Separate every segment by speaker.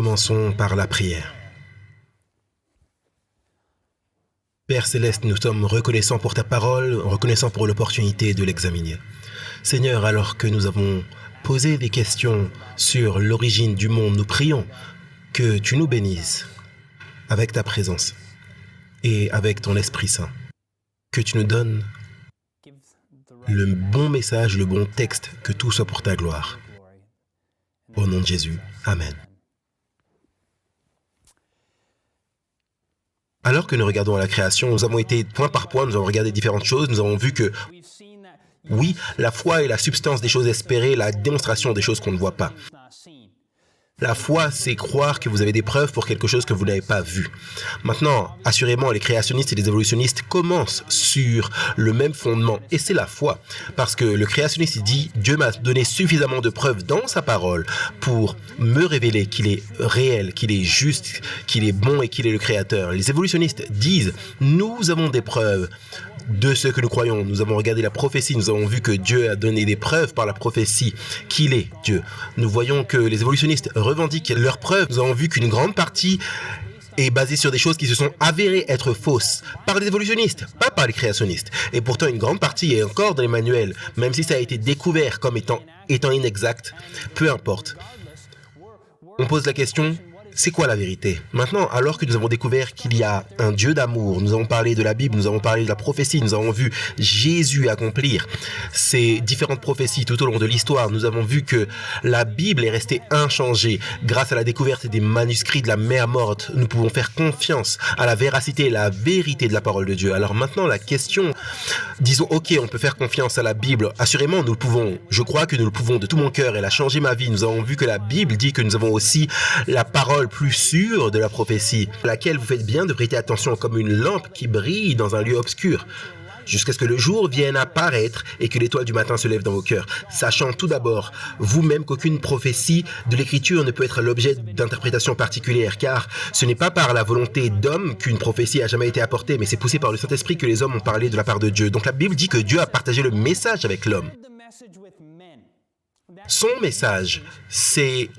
Speaker 1: Commençons par la prière. Père Céleste, nous sommes reconnaissants pour ta parole, reconnaissants pour l'opportunité de l'examiner. Seigneur, alors que nous avons posé des questions sur l'origine du monde, nous prions que tu nous bénisses avec ta présence et avec ton Esprit Saint. Que tu nous donnes le bon message, le bon texte, que tout soit pour ta gloire. Au nom de Jésus, Amen. Alors que nous regardons à la création, nous avons été point par point, nous avons regardé différentes choses, nous avons vu que, oui, la foi est la substance des choses espérées, la démonstration des choses qu'on ne voit pas. La foi, c'est croire que vous avez des preuves pour quelque chose que vous n'avez pas vu. Maintenant, assurément, les créationnistes et les évolutionnistes commencent sur le même fondement, et c'est la foi. Parce que le créationniste dit « Dieu m'a donné suffisamment de preuves dans sa parole pour me révéler qu'il est réel, qu'il est juste, qu'il est bon et qu'il est le créateur. » Les évolutionnistes disent « Nous avons des preuves de ce que nous croyons. Nous avons regardé la prophétie, nous avons vu que Dieu a donné des preuves par la prophétie qu'il est Dieu. » Nous voyons que les évolutionnistes revendiquent leurs preuves. Nous avons vu qu'une grande partie est basée sur des choses qui se sont avérées être fausses par les évolutionnistes, pas par les créationnistes. Et pourtant, une grande partie est encore dans les manuels, même si ça a été découvert comme étant inexact. Peu importe. On pose la question, c'est quoi la vérité? Maintenant, alors que nous avons découvert qu'il y a un Dieu d'amour, nous avons parlé de la Bible, nous avons parlé de la prophétie, nous avons vu Jésus accomplir ces différentes prophéties tout au long de l'histoire. Nous avons vu que la Bible est restée inchangée. Grâce à la découverte des manuscrits de la mer morte, nous pouvons faire confiance à la véracité et la vérité de la parole de Dieu. Alors maintenant, la question, disons, ok, on peut faire confiance à la Bible. Assurément, nous le pouvons. Je crois que nous le pouvons de tout mon cœur. Elle a changé ma vie. Nous avons vu que la Bible dit que nous avons aussi la parole plus sûre de la prophétie, à laquelle vous faites bien de prêter attention comme une lampe qui brille dans un lieu obscur, jusqu'à ce que le jour vienne apparaître et que l'étoile du matin se lève dans vos cœurs, sachant tout d'abord, vous-même, qu'aucune prophétie de l'Écriture ne peut être l'objet d'interprétation particulière, car ce n'est pas par la volonté d'homme qu'une prophétie a jamais été apportée, mais c'est poussé par le Saint-Esprit que les hommes ont parlé de la part de Dieu. Donc la Bible dit que Dieu a partagé le message avec l'homme. Son message, c'est...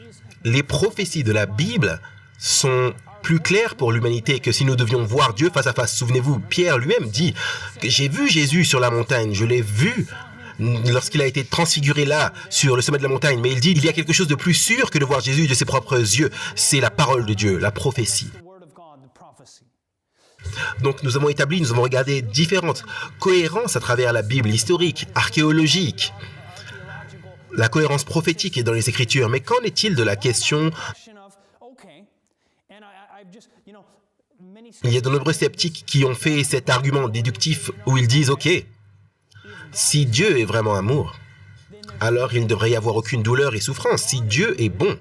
Speaker 1: Les prophéties de la Bible sont plus claires pour l'humanité que si nous devions voir Dieu face à face. Souvenez-vous, Pierre lui-même dit que j'ai vu Jésus sur la montagne, je l'ai vu lorsqu'il a été transfiguré là, sur le sommet de la montagne. Mais il dit, il y a quelque chose de plus sûr que de voir Jésus de ses propres yeux. C'est la parole de Dieu, la prophétie. Donc nous avons regardé différentes cohérences à travers la Bible, historique, archéologique. La cohérence prophétique est dans les Écritures, mais qu'en est-il de la question? Il y a de nombreux sceptiques qui ont fait cet argument déductif où ils disent, ok, si Dieu est vraiment amour, alors il ne devrait y avoir aucune douleur et souffrance. Si Dieu est bon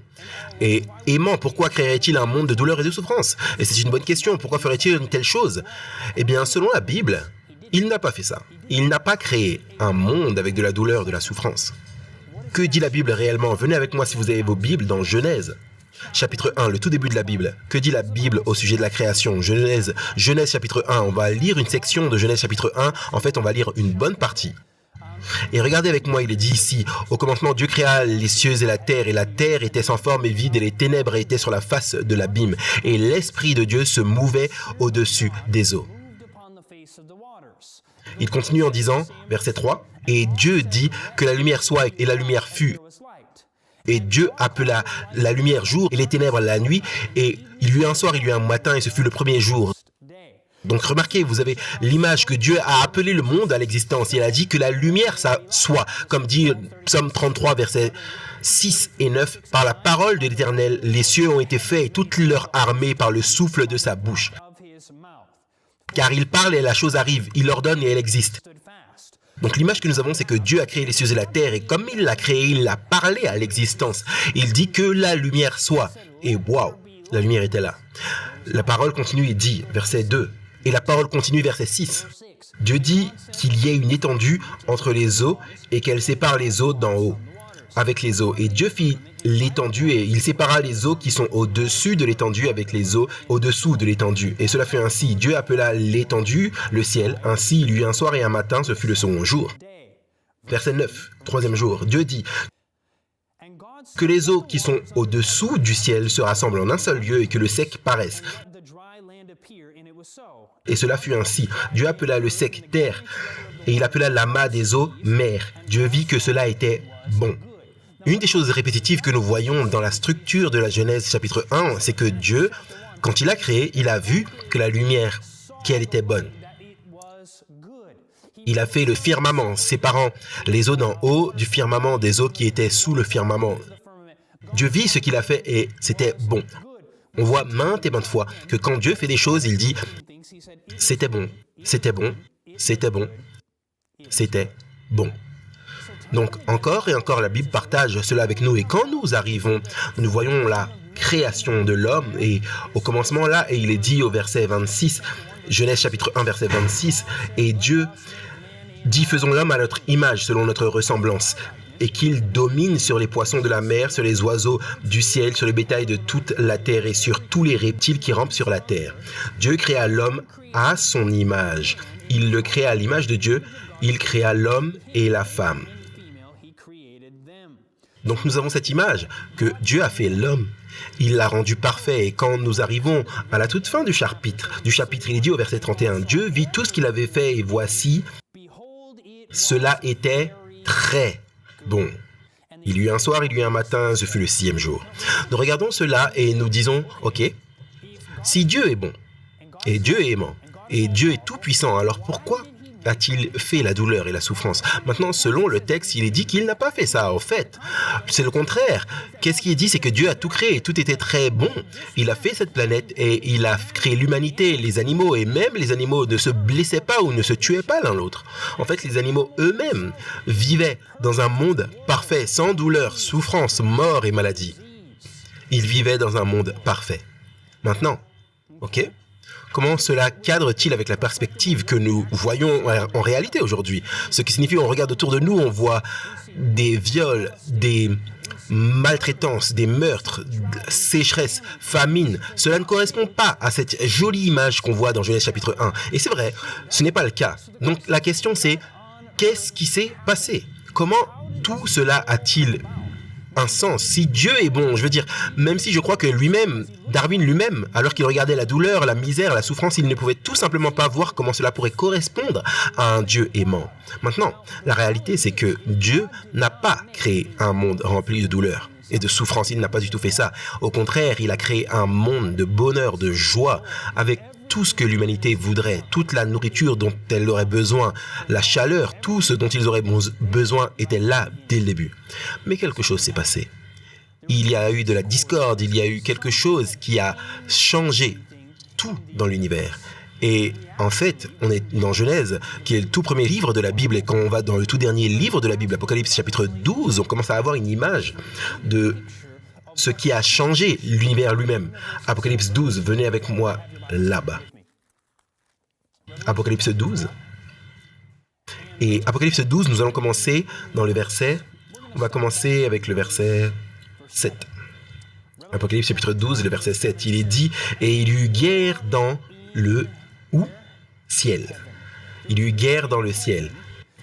Speaker 1: et aimant, pourquoi créerait-il un monde de douleur et de souffrance? Et c'est une bonne question, pourquoi ferait-il une telle chose? Eh bien, selon la Bible, il n'a pas fait ça. Il n'a pas créé un monde avec de la douleur, de la souffrance. Que dit la Bible réellement? Venez avec moi si vous avez vos Bibles dans Genèse, chapitre 1, le tout début de la Bible. Que dit la Bible au sujet de la création? Genèse chapitre 1, on va lire une section de Genèse chapitre 1. En fait, on va lire une bonne partie. Et regardez avec moi, il est dit ici, au commencement, Dieu créa les cieux et la terre était sans forme et vide, et les ténèbres étaient sur la face de l'abîme, et l'Esprit de Dieu se mouvait au-dessus des eaux. Il continue en disant, verset 3, « Et Dieu dit que la lumière soit, et la lumière fut. Et Dieu appela la lumière jour, et les ténèbres la nuit, et il y eut un soir, il y eut un matin, et ce fut le premier jour. » Donc remarquez, vous avez l'image que Dieu a appelé le monde à l'existence. Il a dit que la lumière ça soit, comme dit Psaume 33, versets 6 et 9, « Par la parole de l'Éternel, les cieux ont été faits, et toute leur armée par le souffle de sa bouche. » Car il parle et la chose arrive, il ordonne et elle existe. Donc l'image que nous avons, c'est que Dieu a créé les cieux et la terre, et comme il l'a créé, il l'a parlé à l'existence. Il dit que la lumière soit. Et waouh, la lumière était là. La parole continue et dit, verset 2, et la parole continue, verset 6. Dieu dit qu'il y ait une étendue entre les eaux et qu'elle sépare les eaux d'en haut avec les eaux. Et Dieu fit l'étendue et il sépara les eaux qui sont au-dessus de l'étendue avec les eaux au-dessous de l'étendue. Et cela fut ainsi. Dieu appela l'étendue le ciel. Ainsi, il y eut un soir et un matin, ce fut le second jour. Verset 9, troisième jour. Dieu dit, que les eaux qui sont au-dessous du ciel se rassemblent en un seul lieu et que le sec paraisse. Et cela fut ainsi. Dieu appela le sec terre et il appela l'amas des eaux mer. Dieu vit que cela était bon. Une des choses répétitives que nous voyons dans la structure de la Genèse chapitre 1, c'est que Dieu, quand il a créé, il a vu que la lumière, qu'elle était bonne. Il a fait le firmament, séparant les eaux d'en haut du firmament des eaux qui étaient sous le firmament. Dieu vit ce qu'il a fait et c'était bon. On voit maintes et maintes fois que quand Dieu fait des choses, il dit « c'était bon, c'était bon, c'était bon, c'était bon ». Donc encore et encore, la Bible partage cela avec nous. Et quand nous arrivons, nous voyons la création de l'homme. Et au commencement là, et il est dit au verset 26, Genèse chapitre 1, verset 26, « Et Dieu dit, faisons l'homme à notre image, selon notre ressemblance, et qu'il domine sur les poissons de la mer, sur les oiseaux du ciel, sur le bétail de toute la terre et sur tous les reptiles qui rampent sur la terre. Dieu créa l'homme à son image. Il le créa à l'image de Dieu. Il créa l'homme et la femme. » Donc nous avons cette image que Dieu a fait l'homme. Il l'a rendu parfait. Et quand nous arrivons à la toute fin du chapitre, il est dit au verset 31, « Dieu vit tout ce qu'il avait fait et voici, cela était très bon. Il y eut un soir, il y eut un matin, ce fut le 6e jour. » Nous regardons cela et nous disons, ok, si Dieu est bon, et Dieu est aimant, et Dieu est tout-puissant, alors pourquoi a-t-il fait la douleur et la souffrance? Maintenant, selon le texte, il est dit qu'il n'a pas fait ça. En fait, c'est le contraire. Qu'est-ce qui est dit? C'est que Dieu a tout créé et tout était très bon. Il a fait cette planète et il a créé l'humanité, les animaux, et même les animaux ne se blessaient pas ou ne se tuaient pas l'un l'autre. En fait, les animaux eux-mêmes vivaient dans un monde parfait, sans douleur, souffrance, mort et maladie. Ils vivaient dans un monde parfait. Maintenant, ok? Comment cela cadre-t-il avec la perspective que nous voyons en réalité aujourd'hui? Ce qui signifie, on regarde autour de nous, on voit des viols, des maltraitances, des meurtres, sécheresse, famine. Cela ne correspond pas à cette jolie image qu'on voit dans Genèse chapitre 1. Et c'est vrai, ce n'est pas le cas. Donc la question c'est, qu'est-ce qui s'est passé? Comment tout cela a-t-il un sens? Si Dieu est bon, je veux dire, même si je crois que lui-même, Darwin lui-même, alors qu'il regardait la douleur, la misère, la souffrance, il ne pouvait tout simplement pas voir comment cela pourrait correspondre à un Dieu aimant. Maintenant, la réalité, c'est que Dieu n'a pas créé un monde rempli de douleur et de souffrance. Il n'a pas du tout fait ça. Au contraire, il a créé un monde de bonheur, de joie, avec tout ce que l'humanité voudrait, toute la nourriture dont elle aurait besoin, la chaleur, tout ce dont ils auraient besoin était là dès le début. Mais quelque chose s'est passé. Il y a eu de la discorde, il y a eu quelque chose qui a changé tout dans l'univers. Et en fait, on est dans Genèse, qui est le tout premier livre de la Bible, et quand on va dans le tout dernier livre de la Bible, Apocalypse chapitre 12, on commence à avoir une image de ce qui a changé l'univers lui-même. Apocalypse 12, venez avec moi là-bas. Apocalypse 12. Et Apocalypse 12, nous allons commencer dans le verset, on va commencer avec le verset 7. Apocalypse chapitre 12, le verset 7, il est dit, « Et il y eut guerre dans le ciel. » Il y eut guerre dans le ciel.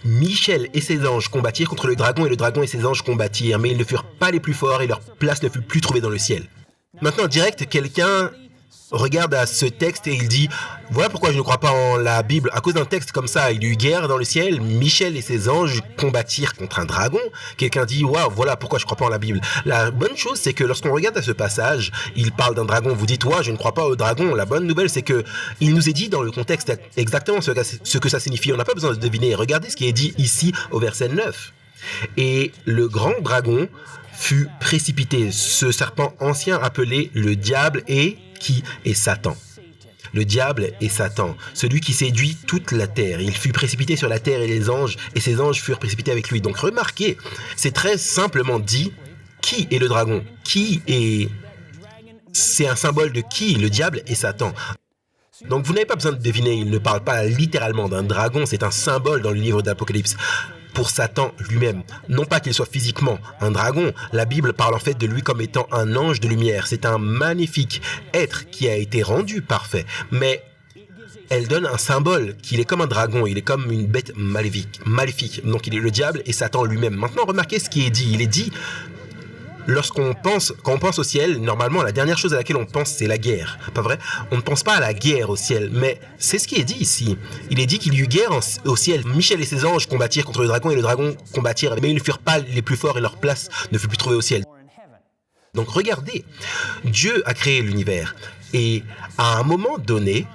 Speaker 1: Michel et ses anges combattirent contre le dragon, et le dragon et ses anges combattirent, mais ils ne furent pas les plus forts, et leur place ne fut plus trouvée dans le ciel. Maintenant, direct, quelqu'un regarde à ce texte et il dit « Voilà pourquoi je ne crois pas en la Bible. À cause d'un texte comme ça, il y eut guerre dans le ciel, Michel et ses anges combattirent contre un dragon. » Quelqu'un dit « Waouh, voilà pourquoi je ne crois pas en la Bible. » La bonne chose, c'est que lorsqu'on regarde à ce passage, il parle d'un dragon. Vous dites « Ouais, je ne crois pas au dragon. » La bonne nouvelle, c'est que il nous est dit dans le contexte exactement ce que ça signifie. On n'a pas besoin de deviner. Regardez ce qui est dit ici au verset 9. « Et le grand dragon fut précipité, ce serpent ancien appelé le diable et qui est Satan. Le diable est Satan, celui qui séduit toute la terre. Il fut précipité sur la terre et les anges, et ses anges furent précipités avec lui. Donc remarquez, c'est très simplement dit, qui est le dragon? Qui est... C'est un symbole de qui? Le diable et Satan. Donc vous n'avez pas besoin de deviner, il ne parle pas littéralement d'un dragon, c'est un symbole dans le livre d'Apocalypse. Pour Satan lui-même. Non pas qu'il soit physiquement un dragon, la Bible parle en fait de lui comme étant un ange de lumière. C'est un magnifique être qui a été rendu parfait, mais elle donne un symbole qu'il est comme un dragon, il est comme une bête maléfique. Donc il est le diable et Satan lui-même. Maintenant, remarquez ce qui est dit. Il est dit Quand on pense au ciel, normalement, la dernière chose à laquelle on pense, c'est la guerre. Pas vrai? On ne pense pas à la guerre au ciel, mais c'est ce qui est dit ici. Il est dit qu'il y eut guerre au ciel. Michel et ses anges combattirent contre le dragon et le dragon combattirent, mais ils ne furent pas les plus forts et leur place ne fut plus trouvée au ciel. Donc regardez, Dieu a créé l'univers et à un moment donné,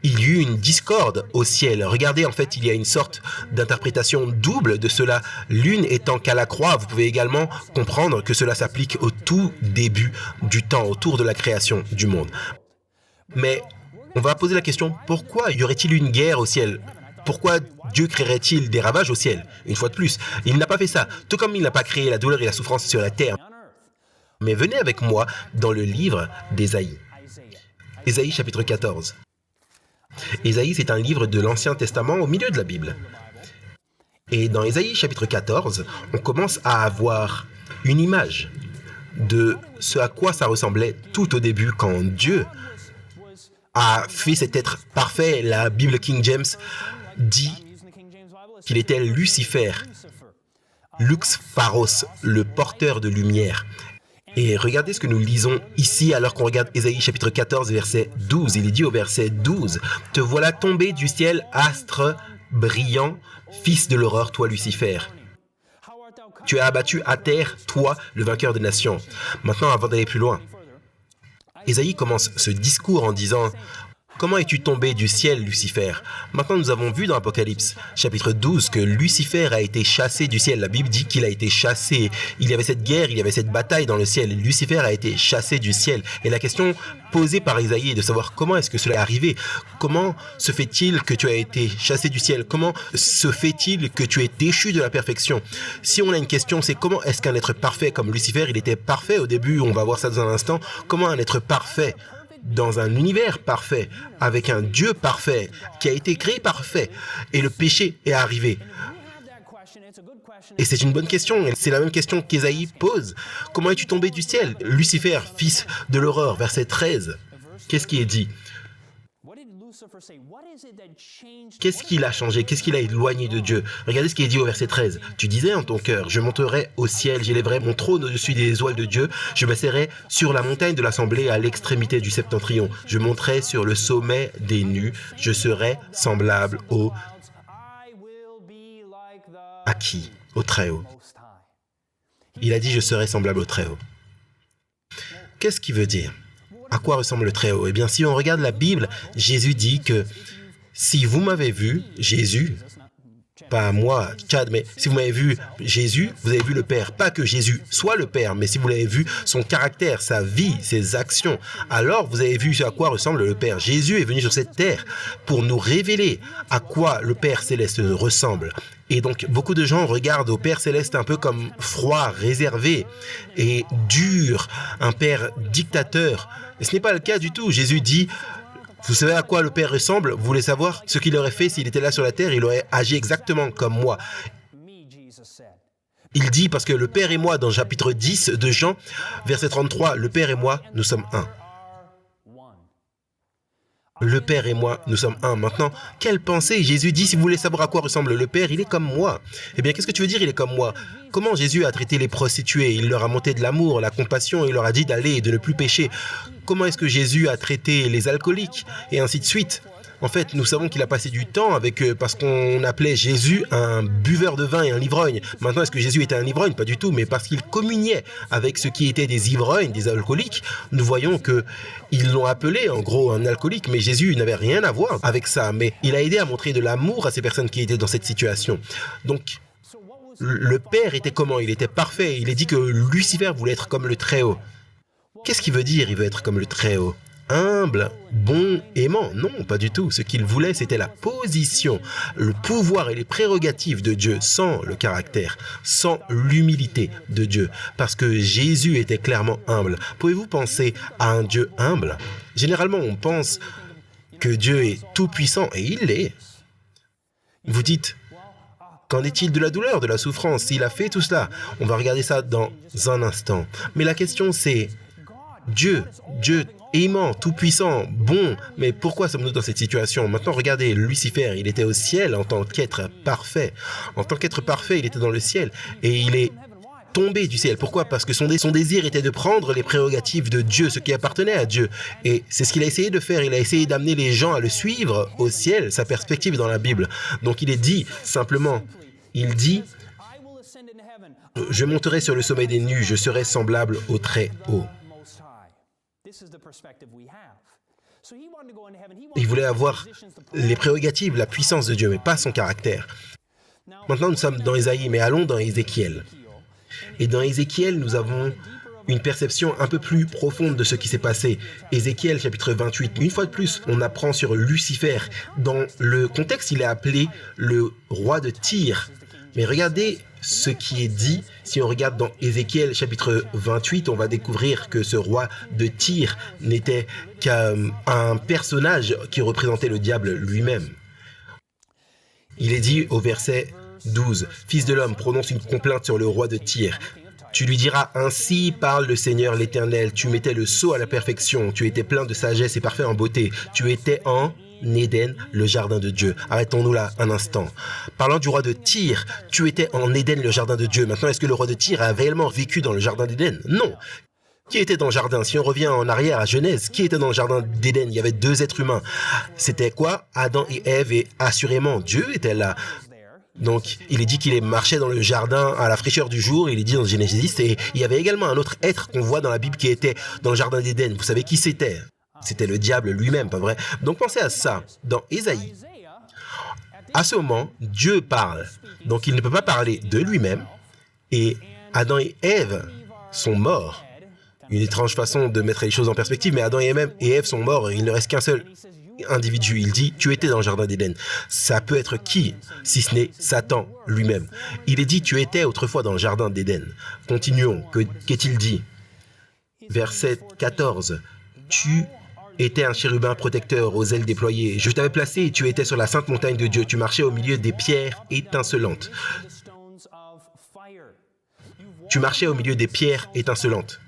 Speaker 1: il y eut une discorde au ciel. Regardez, en fait, il y a une sorte d'interprétation double de cela. L'une étant qu'à la croix, vous pouvez également comprendre que cela s'applique au tout début du temps, autour de la création du monde. Mais on va poser la question, pourquoi y aurait-il une guerre au ciel? Pourquoi Dieu créerait-il des ravages au ciel? Une fois de plus, il n'a pas fait ça, tout comme il n'a pas créé la douleur et la souffrance sur la terre. Mais venez avec moi dans le livre d'Ésaïe. Ésaïe chapitre 14. Ésaïe, c'est un livre de l'Ancien Testament au milieu de la Bible. Et dans Ésaïe chapitre 14, on commence à avoir une image de ce à quoi ça ressemblait tout au début quand Dieu a fait cet être parfait. La Bible King James dit qu'il était Lucifer, Lux Pharos, le porteur de lumière. Et regardez ce que nous lisons ici alors qu'on regarde Ésaïe chapitre 14 verset 12. Il est dit au verset 12, « Te voilà tombé du ciel, astre brillant, fils de l'aurore, toi Lucifer. Tu as abattu à terre, toi, le vainqueur des nations. » Maintenant, avant d'aller plus loin, Ésaïe commence ce discours en disant « Comment es-tu tombé du ciel, Lucifer ?» Maintenant, nous avons vu dans Apocalypse, chapitre 12, que Lucifer a été chassé du ciel. La Bible dit qu'il a été chassé. Il y avait cette guerre, il y avait cette bataille dans le ciel. Lucifer a été chassé du ciel. Et la question posée par Ésaïe est de savoir comment est-ce que cela est arrivé. Comment se fait-il que tu as été chassé du ciel? Comment se fait-il que tu es déchu de la perfection? Si on a une question, c'est comment est-ce qu'un être parfait comme Lucifer, il était parfait au début, on va voir ça dans un instant, comment un être parfait dans un univers parfait, avec un Dieu parfait, qui a été créé parfait, et le péché est arrivé. Et c'est une bonne question, c'est la même question qu'Ésaïe pose. Comment es-tu tombé du ciel? Lucifer, fils de l'aurore, verset 13. Qu'est-ce qui est dit? Qu'est-ce qu'il a changé? Qu'est-ce qu'il a éloigné de Dieu? Regardez ce qui est dit au verset 13. Tu disais en ton cœur, je monterai au ciel, j'élèverai mon trône au-dessus des ailes de Dieu, je m'asserai sur la montagne de l'assemblée à l'extrémité du septentrion. Je monterai sur le sommet des nues, je serai semblable au... À qui? Au Très-Haut. Il a dit, je serai semblable au Très-Haut. Qu'est-ce qu'il veut dire? À quoi ressemble le Très-Haut? Eh bien, si on regarde la Bible, Jésus dit que si vous m'avez vu, Jésus, pas moi, Chad, mais si vous m'avez vu Jésus, vous avez vu le Père. Pas que Jésus soit le Père, mais si vous l'avez vu, son caractère, sa vie, ses actions, alors vous avez vu à quoi ressemble le Père. Jésus est venu sur cette terre pour nous révéler à quoi le Père céleste ressemble. Et donc, beaucoup de gens regardent au Père céleste un peu comme froid, réservé et dur, un Père dictateur. Et ce n'est pas le cas du tout. Jésus dit, vous savez à quoi le Père ressemble? Vous voulez savoir ce qu'il aurait fait s'il était là sur la terre? Il aurait agi exactement comme moi. Il dit, parce que le Père et moi, dans le chapitre 10 de Jean, verset 33, le Père et moi, nous sommes un. Le Père et moi, nous sommes un. Maintenant, quelle pensée? Jésus dit, si vous voulez savoir à quoi ressemble le Père, il est comme moi. Eh bien, qu'est-ce que tu veux dire, il est comme moi? Comment Jésus a traité les prostituées? Il leur a monté de l'amour, la compassion, il leur a dit d'aller et de ne plus pécher. Comment est-ce que Jésus a traité les alcooliques? Et ainsi de suite. En fait, nous savons qu'il a passé du temps avec eux parce qu'on appelait Jésus un buveur de vin et un ivrogne. Maintenant, est-ce que Jésus était un ivrogne? Pas du tout, mais parce qu'il communiait avec ceux qui étaient des ivrognes, des alcooliques, nous voyons qu'ils l'ont appelé en gros un alcoolique, mais Jésus n'avait rien à voir avec ça. Mais il a aidé à montrer de l'amour à ces personnes qui étaient dans cette situation. Donc, le Père était comment? Il était parfait. Il est dit que Lucifer voulait être comme le Très-Haut. Qu'est-ce qu'il veut dire, il veut être comme le Très-Haut? Humble, bon, aimant. Non, pas du tout. Ce qu'il voulait, c'était la position, le pouvoir et les prérogatives de Dieu sans le caractère, sans l'humilité de Dieu. Parce que Jésus était clairement humble. Pouvez-vous penser à un Dieu humble? Généralement, on pense que Dieu est tout-puissant, et il l'est. Vous dites, qu'en est-il de la douleur, de la souffrance? S'il a fait tout cela, on va regarder ça dans un instant. Mais la question, c'est Dieu aimant, tout-puissant, bon, mais pourquoi sommes-nous dans cette situation? Maintenant, regardez, Lucifer, il était au ciel en tant qu'être parfait. En tant qu'être parfait, il était dans le ciel et il est tombé du ciel. Pourquoi? Parce que son désir était de prendre les prérogatives de Dieu, ce qui appartenait à Dieu. Et c'est ce qu'il a essayé de faire. Il a essayé d'amener les gens à le suivre au ciel, sa perspective dans la Bible. Donc il est dit simplement, il dit, je monterai sur le sommet des nues, je serai semblable au Très-Haut. Il voulait avoir les prérogatives, la puissance de Dieu, mais pas son caractère. Maintenant, nous sommes dans Ésaïe, mais allons dans Ézéchiel. Et dans Ézéchiel, nous avons une perception un peu plus profonde de ce qui s'est passé. Ézéchiel, chapitre 28. Une fois de plus, on apprend sur Lucifer. Dans le contexte, il est appelé le roi de Tyr. Mais regardez ce qui est dit. Si on regarde dans Ézéchiel, chapitre 28, on va découvrir que ce roi de Tyr n'était qu'un personnage qui représentait le diable lui-même. Il est dit au verset 12, « Fils de l'homme, prononce une complainte sur le roi de Tyr. Tu lui diras, ainsi parle le Seigneur l'Éternel, tu mettais le sceau à la perfection, tu étais plein de sagesse et parfait en beauté, tu étais en Éden, le jardin de Dieu. » Arrêtons-nous là un instant. Parlant du roi de Tyr, tu étais en Éden, le jardin de Dieu. Maintenant, est-ce que le roi de Tyr a réellement vécu dans le jardin d'Éden? Non. Qui était dans le jardin? Si on revient en arrière à Genèse, qui était dans le jardin d'Éden? Il y avait deux êtres humains. C'était quoi? Adam et Ève, et assurément, Dieu était là. Donc, il est dit qu'il marchait dans le jardin à la fraîcheur du jour, il est dit dans Genèse, et il y avait également un autre être qu'on voit dans la Bible qui était dans le jardin d'Éden. Vous savez qui c'était? C'était le diable lui-même, pas vrai? Donc, pensez à ça. Dans Ésaïe, à ce moment, Dieu parle. Donc, il ne peut pas parler de lui-même, et Adam et Ève sont morts. Une étrange façon de mettre les choses en perspective, mais Adam et Ève sont morts, il ne reste qu'un seul individu. Il dit, tu étais dans le jardin d'Éden. Ça peut être qui, si ce n'est Satan lui-même? Il est dit, tu étais autrefois dans le jardin d'Éden. Continuons. Qu'est-il dit? Verset 14. Tu étais un chérubin protecteur aux ailes déployées. Je t'avais placé et tu étais sur la sainte montagne de Dieu. Tu marchais au milieu des pierres étincelantes. Tu marchais au milieu des pierres étincelantes.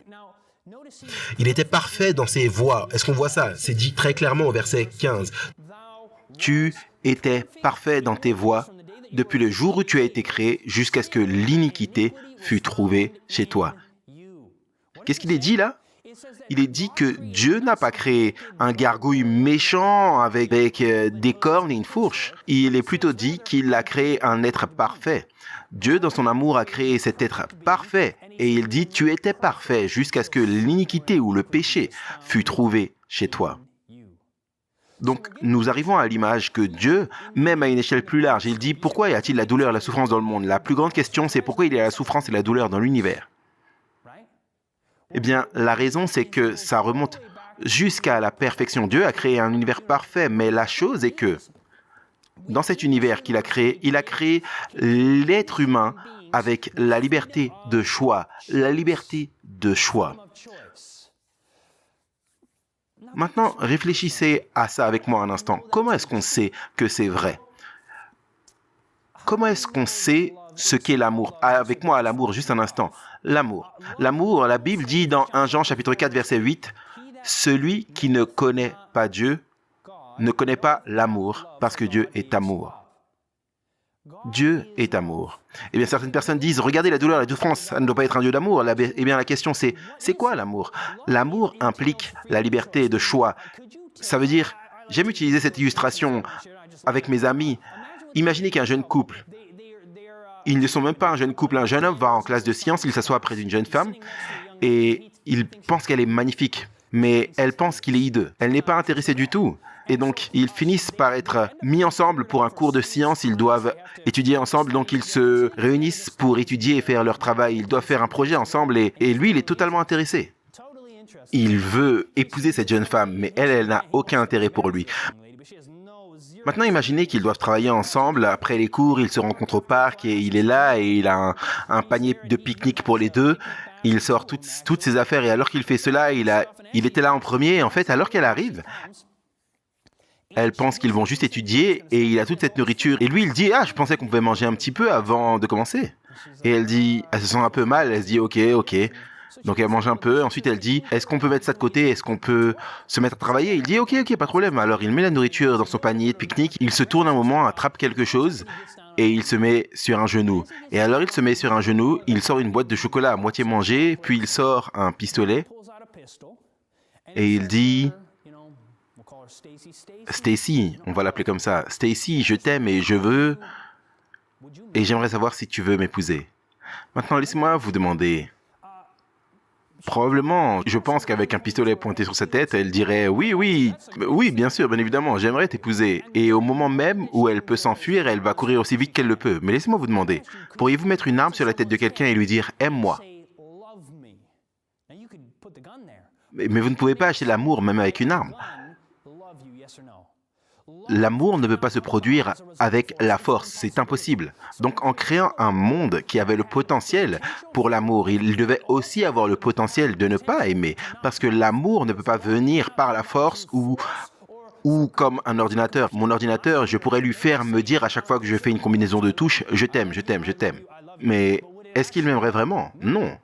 Speaker 1: Il était parfait dans ses voies. Est-ce qu'on voit ça? C'est dit très clairement au verset 15. Tu étais parfait dans tes voies depuis le jour où tu as été créé jusqu'à ce que l'iniquité fût trouvée chez toi. Qu'est-ce qu'il est dit là? Il est dit que Dieu n'a pas créé un gargouille méchant avec des cornes et une fourche. Il est plutôt dit qu'il a créé un être parfait. Dieu, dans son amour, a créé cet être parfait. Et il dit, tu étais parfait jusqu'à ce que l'iniquité ou le péché fût trouvé chez toi. Donc, nous arrivons à l'image que Dieu, même à une échelle plus large, il dit, pourquoi y a-t-il la douleur et la souffrance dans le monde? La plus grande question, c'est pourquoi il y a la souffrance et la douleur dans l'univers? Eh bien, la raison, c'est que ça remonte jusqu'à la perfection. Dieu a créé un univers parfait, mais la chose est que, dans cet univers qu'il a créé, il a créé l'être humain avec la liberté de choix. La liberté de choix. Maintenant, réfléchissez à ça avec moi un instant. Comment est-ce qu'on sait que c'est vrai? Comment est-ce qu'on sait ce qu'est l'amour? Avec moi à l'amour, juste un instant. L'amour. L'amour, la Bible dit dans 1 Jean chapitre 4, verset 8, « Celui qui ne connaît pas Dieu ne connaît pas l'amour, parce que Dieu est amour. » Dieu est amour. Eh bien, certaines personnes disent, regardez la douleur, la souffrance, ça ne doit pas être un Dieu d'amour. Eh bien, la question c'est quoi l'amour? L'amour implique la liberté de choix. Ça veut dire, j'aime utiliser cette illustration avec mes amis. Imaginez qu'un jeune couple, ils ne sont même pas un jeune couple, un jeune homme va en classe de sciences, il s'assoit près d'une jeune femme et il pense qu'elle est magnifique, mais elle pense qu'il est hideux. Elle n'est pas intéressée du tout. Et donc, ils finissent par être mis ensemble pour un cours de sciences. Ils doivent étudier ensemble, donc ils se réunissent pour étudier et faire leur travail. Ils doivent faire un projet ensemble et lui, il est totalement intéressé. Il veut épouser cette jeune femme, mais elle n'a aucun intérêt pour lui. Maintenant, imaginez qu'ils doivent travailler ensemble. Après les cours, ils se rencontrent au parc et il est là et il a un panier de pique-nique pour les deux. Il sort toutes ses affaires et alors qu'il fait cela, il était là en premier. Et en fait, alors qu'elle arrive, elle pense qu'ils vont juste étudier et il a toute cette nourriture. Et lui, il dit, je pensais qu'on pouvait manger un petit peu avant de commencer. Et elle se sent un peu mal. Elle se dit, ok. Donc elle mange un peu, ensuite elle dit, est-ce qu'on peut mettre ça de côté, est-ce qu'on peut se mettre à travailler? Il dit, ok, pas de problème. Alors il met la nourriture dans son panier de pique-nique, il se tourne un moment, attrape quelque chose,
Speaker 2: et il se met sur un genou. Et alors il se met sur un genou, il sort une boîte de chocolat à moitié mangée, puis il sort un pistolet et il dit « Stacy, on va l'appeler comme ça, Stacy, je t'aime et je veux, et j'aimerais savoir si tu veux m'épouser. » Maintenant, laissez-moi vous demander. Probablement, je pense qu'avec un pistolet pointé sur sa tête, elle dirait « Oui, oui, oui, bien sûr, bien évidemment, j'aimerais t'épouser. » Et au moment même où elle peut s'enfuir, elle va courir aussi vite qu'elle le peut. Mais laissez-moi vous demander, pourriez-vous mettre une arme sur la tête de quelqu'un et lui dire « Aime-moi » ? Mais vous ne pouvez pas acheter l'amour même avec une arme. L'amour ne peut pas se produire avec la force, c'est impossible. Donc en créant un monde qui avait le potentiel pour l'amour, il devait aussi avoir le potentiel de ne pas aimer, parce que l'amour ne peut pas venir par la force ou comme un ordinateur. Mon ordinateur, je pourrais lui faire me dire à chaque fois que je fais une combinaison de touches, je t'aime, je t'aime, je t'aime. Mais est-ce qu'il m'aimerait vraiment? Non.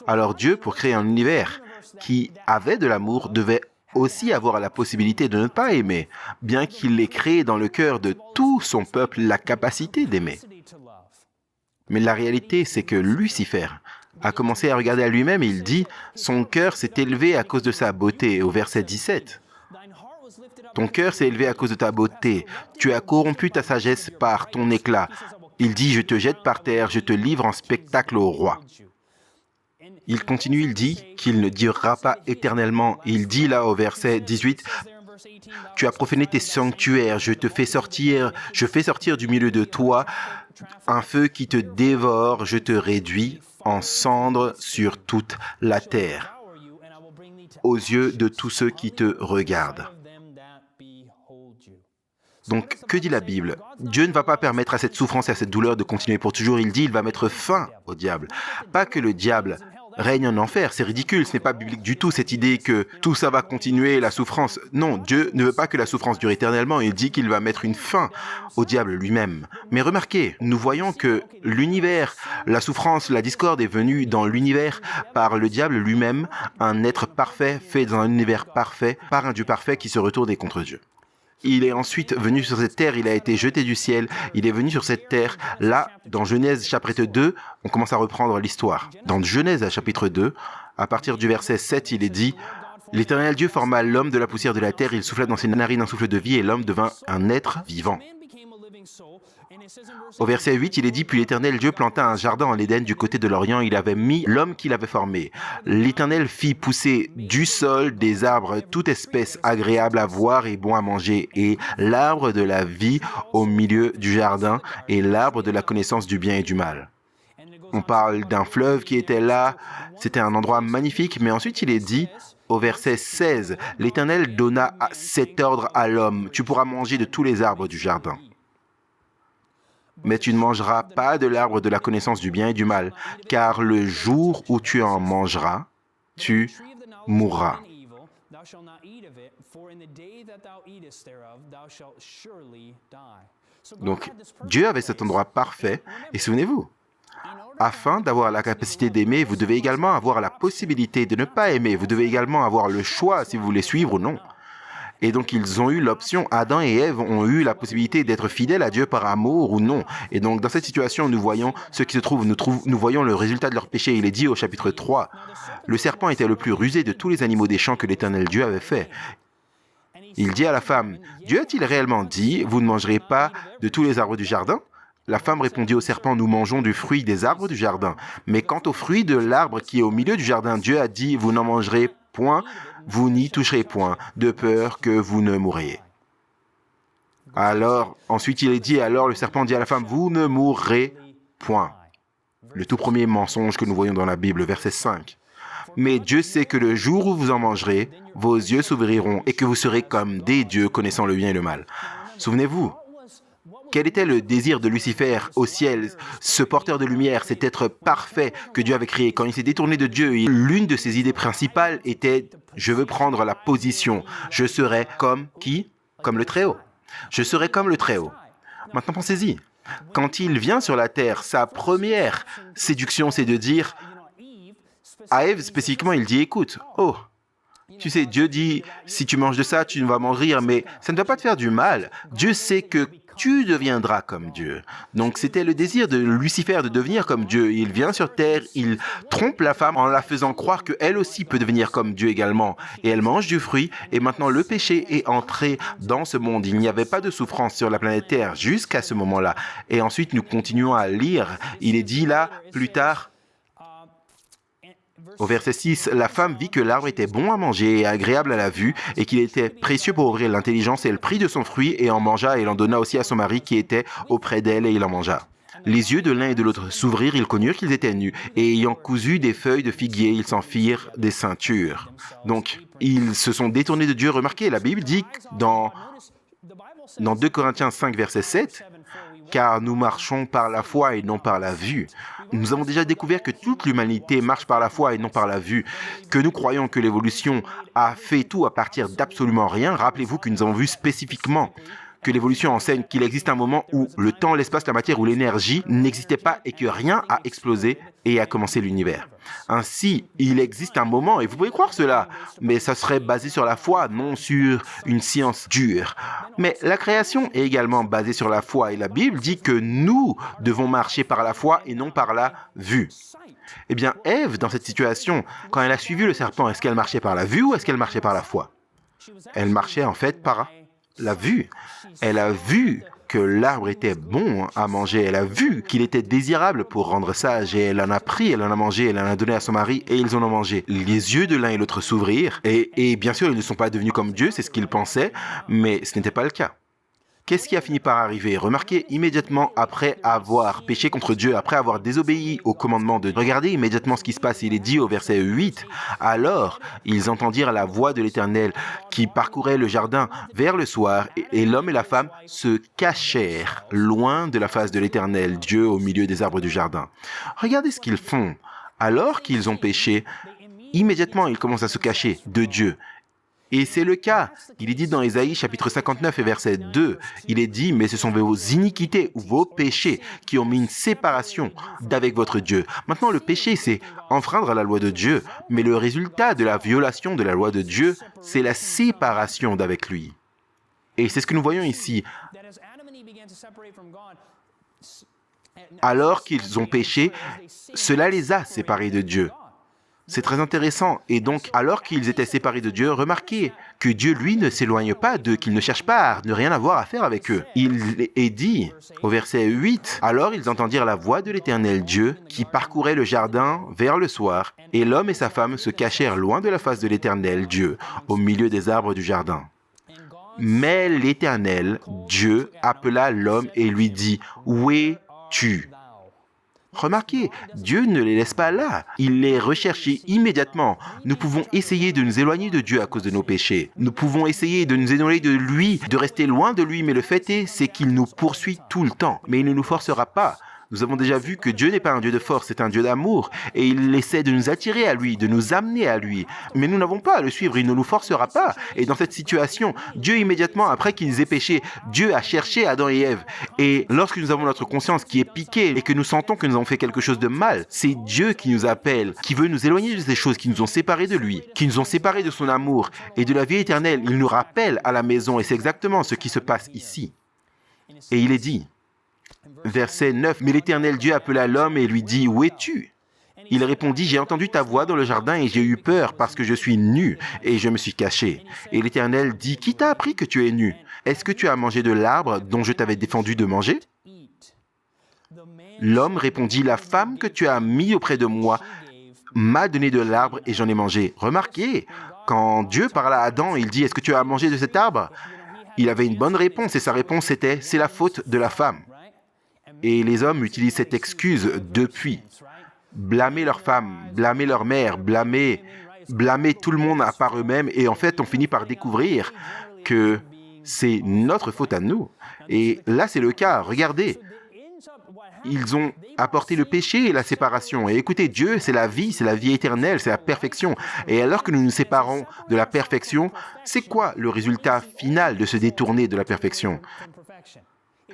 Speaker 2: Alors Dieu, pour créer un univers qui avait de l'amour, devait aussi avoir la possibilité de ne pas aimer, bien qu'il ait créé dans le cœur de tout son peuple la capacité d'aimer. Mais la réalité, c'est que Lucifer a commencé à regarder à lui-même et il dit « Son cœur s'est élevé à cause de sa beauté » au verset 17. Ton cœur s'est élevé à cause de ta beauté. Tu as corrompu ta sagesse par ton éclat. Il dit « Je te jette par terre, je te livre en spectacle au roi. » Il continue, il dit qu'il ne durera pas éternellement. Il dit là au verset 18, « Tu as profané tes sanctuaires, je fais sortir du milieu de toi un feu qui te dévore, je te réduis en cendres sur toute la terre, aux yeux de tous ceux qui te regardent. » Donc, que dit la Bible? Dieu ne va pas permettre à cette souffrance et à cette douleur de continuer pour toujours. Il dit il va mettre fin au diable. Pas que le diable règne en enfer, c'est ridicule, ce n'est pas biblique du tout cette idée que tout ça va continuer, la souffrance. Non, Dieu ne veut pas que la souffrance dure éternellement, il dit qu'il va mettre une fin au diable lui-même. Mais remarquez, nous voyons que l'univers, la souffrance, la discorde est venue dans l'univers par le diable lui-même, un être parfait fait dans un univers parfait, par un Dieu parfait qui se retourne contre Dieu. Il est ensuite venu sur cette terre, il a été jeté du ciel, il est venu sur cette terre. Là, dans Genèse chapitre 2, on commence à reprendre l'histoire. Dans Genèse chapitre 2, à partir du verset 7, il est dit « L'Éternel Dieu forma l'homme de la poussière de la terre, il souffla dans ses narines un souffle de vie et l'homme devint un être vivant. » Au verset 8, il est dit « Puis l'Éternel Dieu planta un jardin en Éden du côté de l'Orient, il avait mis l'homme qu'il avait formé. L'Éternel fit pousser du sol des arbres, toute espèce agréable à voir et bon à manger, et l'arbre de la vie au milieu du jardin, et l'arbre de la connaissance du bien et du mal. » On parle d'un fleuve qui était là, c'était un endroit magnifique, mais ensuite il est dit, au verset 16, « L'Éternel donna cet ordre à l'homme, tu pourras manger de tous les arbres du jardin. Mais tu ne mangeras pas de l'arbre de la connaissance du bien et du mal, car le jour où tu en mangeras, tu mourras. » Donc, Dieu avait cet endroit parfait, et souvenez-vous, afin d'avoir la capacité d'aimer, vous devez également avoir la possibilité de ne pas aimer, vous devez également avoir le choix si vous voulez suivre ou non. Et donc, ils ont eu l'option, Adam et Ève ont eu la possibilité d'être fidèles à Dieu par amour ou non. Et donc, dans cette situation, nous voyons ce qui se trouve, nous voyons le résultat de leur péché. Il est dit au chapitre 3, le serpent était le plus rusé de tous les animaux des champs que l'Éternel Dieu avait fait. Il dit à la femme, Dieu a-t-il réellement dit, vous ne mangerez pas de tous les arbres du jardin? La femme répondit au serpent, nous mangeons du fruit des arbres du jardin. Mais quant au fruit de l'arbre qui est au milieu du jardin, Dieu a dit, vous n'en mangerez point, vous n'y toucherez point, de peur que vous ne mouriez. Alors, ensuite il est dit, alors le serpent dit à la femme, vous ne mourrez point. Le tout premier mensonge que nous voyons dans la Bible, verset 5. Mais Dieu sait que le jour où vous en mangerez, vos yeux s'ouvriront et que vous serez comme des dieux connaissant le bien et le mal. Souvenez-vous, quel était le désir de Lucifer au ciel, ce porteur de lumière, cet être parfait que Dieu avait créé? Quand il s'est détourné de Dieu, l'une de ses idées principales était « Je veux prendre la position, je serai comme qui? Comme le Très-Haut. Je serai comme le Très-Haut. » Maintenant pensez-y, quand il vient sur la terre, sa première séduction, c'est de dire à Ève spécifiquement, il dit « Écoute, oh, tu sais, Dieu dit, si tu manges de ça, tu ne vas mourir, mais ça ne va pas te faire du mal. Dieu sait que tu deviendras comme Dieu. Donc c'était le désir de Lucifer de devenir comme Dieu. Il vient sur terre, il trompe la femme en la faisant croire qu'elle aussi peut devenir comme Dieu également. Et elle mange du fruit, et maintenant le péché est entré dans ce monde. Il n'y avait pas de souffrance sur la planète Terre jusqu'à ce moment-là. Et ensuite, nous continuons à lire. Il est dit là, plus tard, au verset 6, la femme vit que l'arbre était bon à manger et agréable à la vue, et qu'il était précieux pour ouvrir l'intelligence. Elle prit de son fruit et en mangea, et l'en donna aussi à son mari qui était auprès d'elle, et il en mangea. Les yeux de l'un et de l'autre s'ouvrirent, ils connurent qu'ils étaient nus, et ayant cousu des feuilles de figuier, ils s'en firent des ceintures. Donc, ils se sont détournés de Dieu. Remarquez, la Bible dit dans 2 Corinthiens 5, verset 7, « Car nous marchons par la foi et non par la vue. » Nous avons déjà découvert que toute l'humanité marche par la foi et non par la vue, que nous croyons que l'évolution a fait tout à partir d'absolument rien. Rappelez-vous que nous avons vu spécifiquement que l'évolution enseigne qu'il existe un moment où le temps, l'espace, la matière ou l'énergie n'existaient pas et que rien a explosé et a commencé l'univers. Ainsi, il existe un moment, et vous pouvez croire cela, mais ça serait basé sur la foi, non sur une science dure. Mais la création est également basée sur la foi, et la Bible dit que nous devons marcher par la foi et non par la vue. Eh bien, Ève, dans cette situation, quand elle a suivi le serpent, est-ce qu'elle marchait par la vue ou est-ce qu'elle marchait par la foi? Elle marchait en fait par la vue. Elle a vu que l'arbre était bon à manger. Elle a vu qu'il était désirable pour rendre sage. Et elle en a pris, elle en a mangé, elle en a donné à son mari et ils en ont mangé. Les yeux de l'un et l'autre s'ouvrirent. Et bien sûr, ils ne sont pas devenus comme Dieu, c'est ce qu'ils pensaient, mais ce n'était pas le cas. Qu'est-ce qui a fini par arriver? Remarquez, immédiatement après avoir péché contre Dieu, après avoir désobéi au commandement de Dieu, regardez immédiatement ce qui se passe. Il est dit au verset 8, « Alors, ils entendirent la voix de l'Éternel qui parcourait le jardin vers le soir, et l'homme et la femme se cachèrent loin de la face de l'Éternel, Dieu au milieu des arbres du jardin. » Regardez ce qu'ils font. Alors qu'ils ont péché, immédiatement ils commencent à se cacher de Dieu. Et c'est le cas. Il est dit dans Ésaïe chapitre 59 et verset 2, il est dit, mais ce sont vos iniquités ou vos péchés qui ont mis une séparation d'avec votre Dieu. Maintenant, le péché, c'est enfreindre la loi de Dieu, mais le résultat de la violation de la loi de Dieu, c'est la séparation d'avec lui. Et c'est ce que nous voyons ici. Alors qu'ils ont péché, cela les a séparés de Dieu. C'est très intéressant. Et donc, alors qu'ils étaient séparés de Dieu, remarquez que Dieu, lui, ne s'éloigne pas d'eux, qu'il ne cherche pas à ne rien avoir à faire avec eux. Il est dit, au verset 8, « Alors ils entendirent la voix de l'Éternel Dieu qui parcourait le jardin vers le soir, et l'homme et sa femme se cachèrent loin de la face de l'Éternel Dieu, au milieu des arbres du jardin. Mais l'Éternel Dieu appela l'homme et lui dit, « Où es-tu » Remarquez, Dieu ne les laisse pas là. Il les recherche immédiatement. Nous pouvons essayer de nous éloigner de Dieu à cause de nos péchés. Nous pouvons essayer de nous éloigner de lui, de rester loin de lui, mais le fait est, c'est qu'il nous poursuit tout le temps. Mais il ne nous forcera pas. Nous avons déjà vu que Dieu n'est pas un Dieu de force, c'est un Dieu d'amour. Et il essaie de nous attirer à lui, de nous amener à lui. Mais nous n'avons pas à le suivre, il ne nous forcera pas. Et dans cette situation, Dieu immédiatement après qu'ils aient péché, Dieu a cherché Adam et Ève. Et lorsque nous avons notre conscience qui est piquée et que nous sentons que nous avons fait quelque chose de mal, c'est Dieu qui nous appelle, qui veut nous éloigner de ces choses qui nous ont séparés de lui, qui nous ont séparés de son amour et de la vie éternelle. Il nous rappelle à la maison et c'est exactement ce qui se passe ici. Et il est dit, verset 9, « Mais l'Éternel Dieu appela l'homme et lui dit, « Où es-tu » Il répondit, « J'ai entendu ta voix dans le jardin et j'ai eu peur parce que je suis nu et je me suis caché. » Et l'Éternel dit, « Qui t'a appris que tu es nu? Est-ce que tu as mangé de l'arbre dont je t'avais défendu de manger ?» L'homme répondit, « La femme que tu as mis auprès de moi m'a donné de l'arbre et j'en ai mangé. » Remarquez, quand Dieu parla à Adam, il dit, « Est-ce que tu as mangé de cet arbre ?» Il avait une bonne réponse et sa réponse était, « C'est la faute de la femme. » Et les hommes utilisent cette excuse depuis. Blâmer leur femme, blâmer leur mère, blâmer tout le monde à part eux-mêmes. Et en fait, on finit par découvrir que c'est notre faute à nous. Et là, c'est le cas. Regardez. Ils ont apporté le péché et la séparation. Et écoutez, Dieu, c'est la vie éternelle, c'est la perfection. Et alors que nous nous séparons de la perfection, c'est quoi le résultat final de se détourner de la perfection?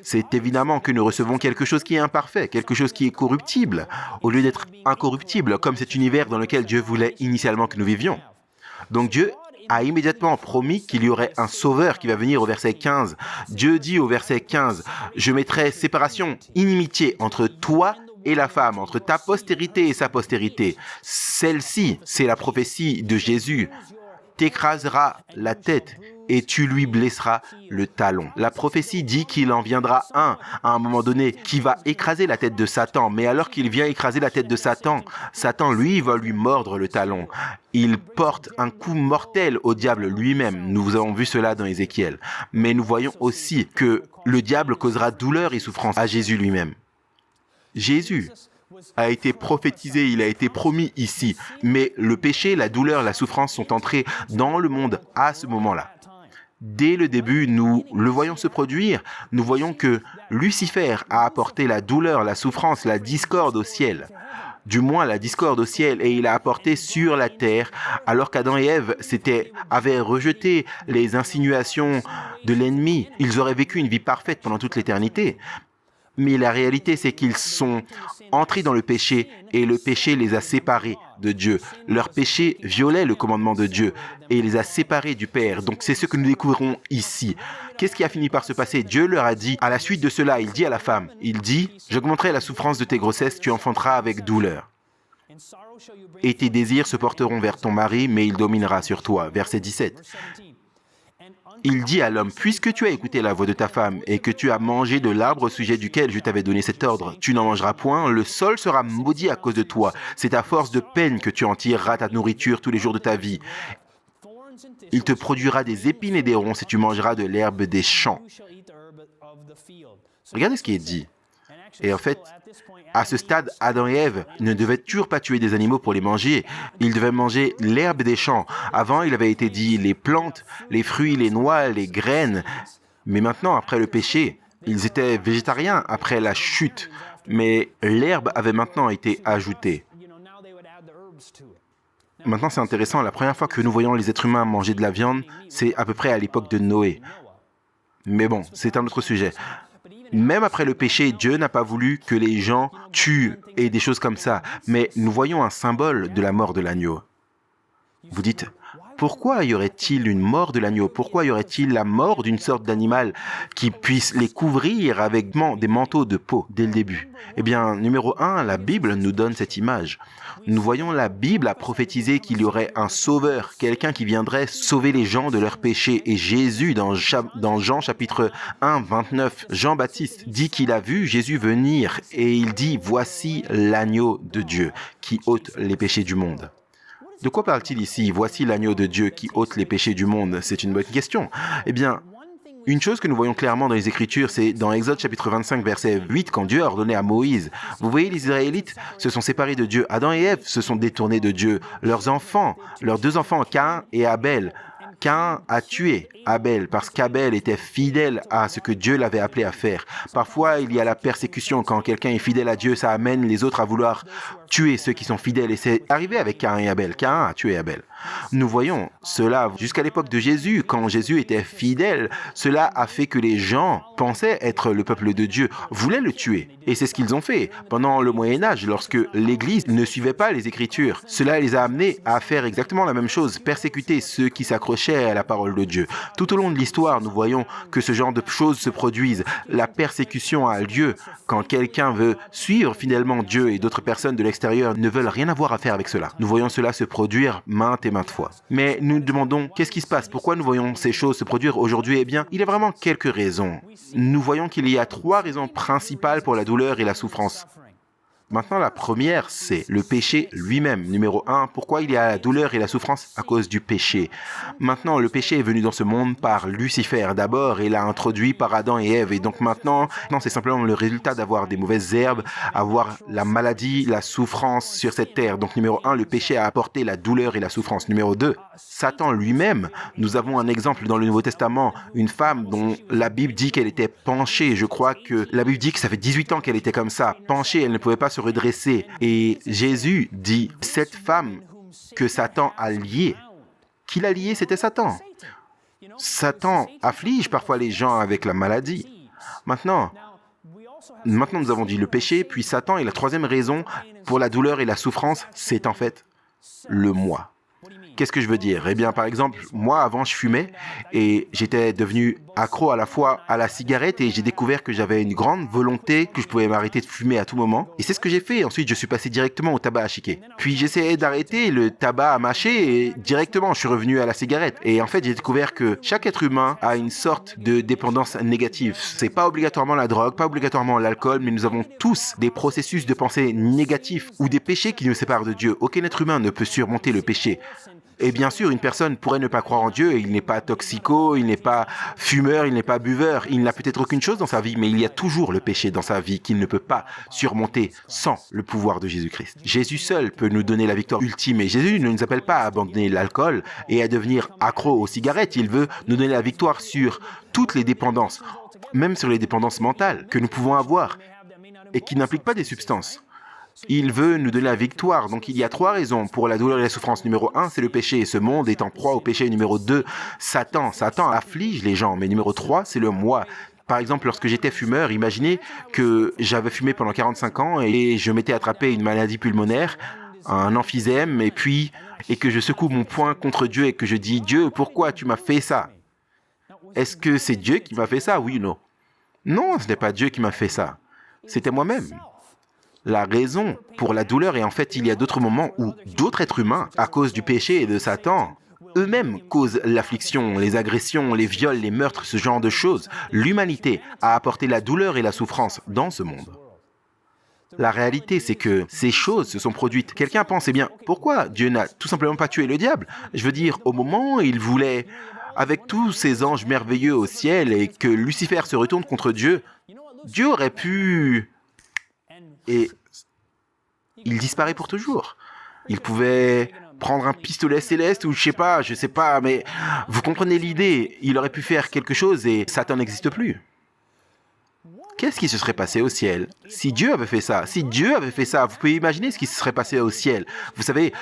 Speaker 2: C'est évidemment que nous recevons quelque chose qui est imparfait, quelque chose qui est corruptible, au lieu d'être incorruptible, comme cet univers dans lequel Dieu voulait initialement que nous vivions. Donc Dieu a immédiatement promis qu'il y aurait un sauveur qui va venir au verset 15. Dieu dit au verset 15, « Je mettrai séparation, inimitié entre toi et la femme, entre ta postérité et sa postérité. » Celle-ci, c'est la prophétie de Jésus. T'écraseras la tête et tu lui blesseras le talon. La prophétie dit qu'il en viendra un, à un moment donné, qui va écraser la tête de Satan. Mais alors qu'il vient écraser la tête de Satan, Satan, lui, va lui mordre le talon. Il porte un coup mortel au diable lui-même. Nous avons vu cela dans Ézéchiel. Mais nous voyons aussi que le diable causera douleur et souffrance à Jésus lui-même. Jésus a été prophétisé, il a été promis ici. Mais le péché, la douleur, la souffrance sont entrés dans le monde à ce moment-là. Dès le début, nous le voyons se produire. Nous voyons que Lucifer a apporté la douleur, la souffrance, la discorde au ciel. Du moins la discorde au ciel, et il a apporté sur la terre, alors qu'Adam et Ève avaient rejeté les insinuations de l'ennemi. Ils auraient vécu une vie parfaite pendant toute l'éternité. Mais la réalité, c'est qu'ils sont entrés dans le péché et le péché les a séparés de Dieu. Leur péché violait le commandement de Dieu et les a séparés du Père. Donc c'est ce que nous découvrons ici. Qu'est-ce qui a fini par se passer? Dieu leur a dit, à la suite de cela, il dit à la femme, il dit, « J'augmenterai la souffrance de tes grossesses, tu enfanteras avec douleur. Et tes désirs se porteront vers ton mari, mais il dominera sur toi. » Verset 17. Il dit à l'homme, « Puisque tu as écouté la voix de ta femme et que tu as mangé de l'arbre au sujet duquel je t'avais donné cet ordre, tu n'en mangeras point, le sol sera maudit à cause de toi. C'est à force de peine que tu en tireras ta nourriture tous les jours de ta vie. Il te produira des épines et des ronces et tu mangeras de l'herbe des champs. » Regardez ce qui est dit. Et en fait, à ce stade, Adam et Ève ne devaient toujours pas tuer des animaux pour les manger. Ils devaient manger l'herbe des champs. Avant, il avait été dit les plantes, les fruits, les noix, les graines. Mais maintenant, après le péché, ils étaient végétariens après la chute. Mais l'herbe avait maintenant été ajoutée. Maintenant, c'est intéressant. La première fois que nous voyons les êtres humains manger de la viande, c'est à peu près à l'époque de Noé. Mais bon, c'est un autre sujet. Même après le péché, Dieu n'a pas voulu que les gens tuent et des choses comme ça. Mais nous voyons un symbole de la mort de l'agneau. Vous dites, pourquoi y aurait-il une mort de l'agneau? Pourquoi y aurait-il la mort d'une sorte d'animal qui puisse les couvrir avec des manteaux de peau dès le début? Eh bien, numéro 1, la Bible nous donne cette image. Nous voyons la Bible a prophétisé qu'il y aurait un sauveur, quelqu'un qui viendrait sauver les gens de leurs péchés. Et Jésus, dans Jean chapitre 1, 29, Jean-Baptiste dit qu'il a vu Jésus venir et il dit « Voici l'agneau de Dieu qui ôte les péchés du monde ». De quoi parle-t-il ici? Voici l'agneau de Dieu qui ôte les péchés du monde. C'est une bonne question. Eh bien, une chose que nous voyons clairement dans les Écritures, c'est dans Exode chapitre 25, verset 8, quand Dieu a ordonné à Moïse. Vous voyez, les Israélites se sont séparés de Dieu. Adam et Ève se sont détournés de Dieu. Leurs enfants, leurs deux enfants, Caïn et Abel. Caïn a tué Abel parce qu'Abel était fidèle à ce que Dieu l'avait appelé à faire. Parfois, il y a la persécution. Quand quelqu'un est fidèle à Dieu, ça amène les autres à vouloir tuer ceux qui sont fidèles. Et c'est arrivé avec Caïn et Abel. Caïn a tué Abel. Nous voyons cela jusqu'à l'époque de Jésus. Quand Jésus était fidèle, cela a fait que les gens pensaient être le peuple de Dieu, voulaient le tuer. Et c'est ce qu'ils ont fait. Pendant le Moyen-Âge, lorsque l'Église ne suivait pas les Écritures, cela les a amenés à faire exactement la même chose, persécuter ceux qui s'accrochaient à la parole de Dieu. Tout au long de l'histoire, nous voyons que ce genre de choses se produisent. La persécution a lieu quand quelqu'un veut suivre fidèlement Dieu et d'autres personnes de l'extérieur ne veulent rien avoir à faire avec cela. Nous voyons cela se produire maintes et maintes fois. Mais nous nous demandons, qu'est-ce qui se passe? Pourquoi nous voyons ces choses se produire aujourd'hui? Eh bien, il y a vraiment quelques raisons. Nous voyons qu'il y a 3 raisons principales pour la douleur et la souffrance. Maintenant, la première, c'est le péché lui-même. Numéro 1, pourquoi il y a la douleur et la souffrance? À cause du péché. Maintenant, le péché est venu dans ce monde par Lucifer d'abord et l'a introduit par Adam et Ève. Et donc maintenant, c'est simplement le résultat d'avoir des mauvaises herbes, avoir la maladie, la souffrance sur cette terre. Donc numéro 1, le péché a apporté la douleur et la souffrance. Numéro 2, Satan lui-même. Nous avons un exemple dans le Nouveau Testament, une femme dont la Bible dit qu'elle était penchée. Je crois que la Bible dit que ça fait 18 ans qu'elle était comme ça, penchée, elle ne pouvait pas se redresser. Et Jésus dit, cette femme que Satan a liée, qui l'a liée, c'était Satan. Satan afflige parfois les gens avec la maladie. Maintenant, nous avons dit le péché, puis Satan, et la troisième raison pour la douleur et la souffrance, c'est en fait le moi. Qu'est-ce que je veux dire? Eh bien, par exemple, moi, avant, je fumais et j'étais devenu accro à la fois à la cigarette et j'ai découvert que j'avais une grande volonté que je pouvais m'arrêter de fumer à tout moment. Et c'est ce que j'ai fait. Ensuite, je suis passé directement au tabac à chiquer. Puis, j'essayais d'arrêter le tabac à mâcher et directement, je suis revenu à la cigarette. Et en fait, j'ai découvert que chaque être humain a une sorte de dépendance négative. C'est pas obligatoirement la drogue, pas obligatoirement l'alcool, mais nous avons tous des processus de pensée négatifs ou des péchés qui nous séparent de Dieu. Aucun être humain ne peut surmonter le péché. Et bien sûr, une personne pourrait ne pas croire en Dieu, et il n'est pas toxico, il n'est pas fumeur, il n'est pas buveur, il n'a peut-être aucune chose dans sa vie, mais il y a toujours le péché dans sa vie qu'il ne peut pas surmonter sans le pouvoir de Jésus-Christ. Jésus seul peut nous donner la victoire ultime, et Jésus ne nous appelle pas à abandonner l'alcool et à devenir accro aux cigarettes, il veut nous donner la victoire sur toutes les dépendances, même sur les dépendances mentales que nous pouvons avoir, et qui n'impliquent pas des substances. Il veut nous donner la victoire. Donc il y a 3 raisons pour la douleur et la souffrance. Numéro 1, c'est le péché. Ce monde est en proie au péché. Numéro 2, Satan. Satan afflige les gens. Mais numéro 3, c'est le moi. Par exemple, lorsque j'étais fumeur, imaginez que j'avais fumé pendant 45 ans et je m'étais attrapé une maladie pulmonaire, un emphysème, et que je secoue mon poing contre Dieu et que je dis « Dieu, pourquoi tu m'as fait ça ?» Est-ce que c'est Dieu qui m'a fait ça, oui ou non? Non, ce n'est pas Dieu qui m'a fait ça. C'était moi-même. La raison pour la douleur, et en fait, il y a d'autres moments où d'autres êtres humains, à cause du péché et de Satan, eux-mêmes causent l'affliction, les agressions, les viols, les meurtres, ce genre de choses. L'humanité a apporté la douleur et la souffrance dans ce monde. La réalité, c'est que ces choses se sont produites. Quelqu'un pense, eh bien, pourquoi Dieu n'a tout simplement pas tué le diable? Je veux dire, au moment où il voulait, avec tous ces anges merveilleux au ciel, et que Lucifer se retourne contre Dieu, Dieu aurait pu... Et il disparaît pour toujours. Il pouvait prendre un pistolet céleste ou je sais pas, mais vous comprenez l'idée. Il aurait pu faire quelque chose et Satan n'existe plus. Qu'est-ce qui se serait passé au ciel si Dieu avait fait ça? Si Dieu avait fait ça, vous pouvez imaginer ce qui se serait passé au ciel. Vous savez,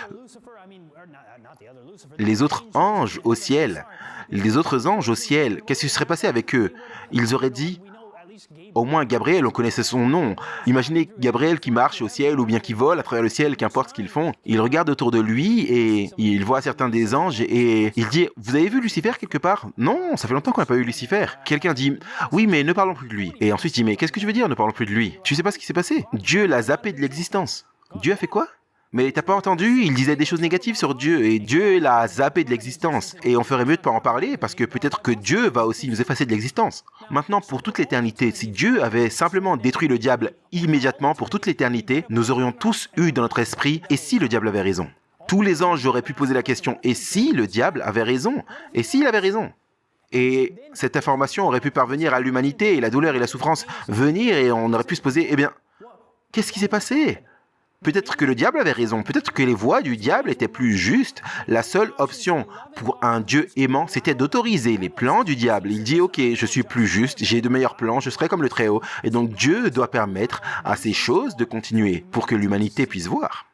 Speaker 2: les autres anges au ciel, qu'est-ce qui se serait passé avec eux? Ils auraient dit... Au moins, Gabriel, on connaissait son nom. Imaginez Gabriel qui marche au ciel ou bien qui vole à travers le ciel, qu'importe ce qu'ils font. Il regarde autour de lui et il voit certains des anges et il dit « Vous avez vu Lucifer quelque part ?»« Non, ça fait longtemps qu'on n'a pas eu Lucifer. » Quelqu'un dit « Oui, mais ne parlons plus de lui. » Et ensuite il dit « Mais qu'est-ce que tu veux dire, ne parlons plus de lui? Tu sais pas ce qui s'est passé? Dieu l'a zappé de l'existence. » Dieu a fait quoi? Mais t'as pas entendu? Il disait des choses négatives sur Dieu et Dieu l'a zappé de l'existence. Et on ferait mieux de pas en parler parce que peut-être que Dieu va aussi nous effacer de l'existence. Maintenant, pour toute l'éternité, si Dieu avait simplement détruit le diable immédiatement pour toute l'éternité, nous aurions tous eu dans notre esprit « Et si le diable avait raison ?» Tous les anges auraient pu poser la question « Et si le diable avait raison? Et s'il avait raison ?» Et cette information aurait pu parvenir à l'humanité et la douleur et la souffrance venir et on aurait pu se poser « Eh bien, qu'est-ce qui s'est passé ?» Peut-être que le diable avait raison, peut-être que les voies du diable étaient plus justes. La seule option pour un Dieu aimant, c'était d'autoriser les plans du diable. Il dit, ok, je suis plus juste, j'ai de meilleurs plans, je serai comme le Très-Haut. Et donc Dieu doit permettre à ces choses de continuer pour que l'humanité puisse voir.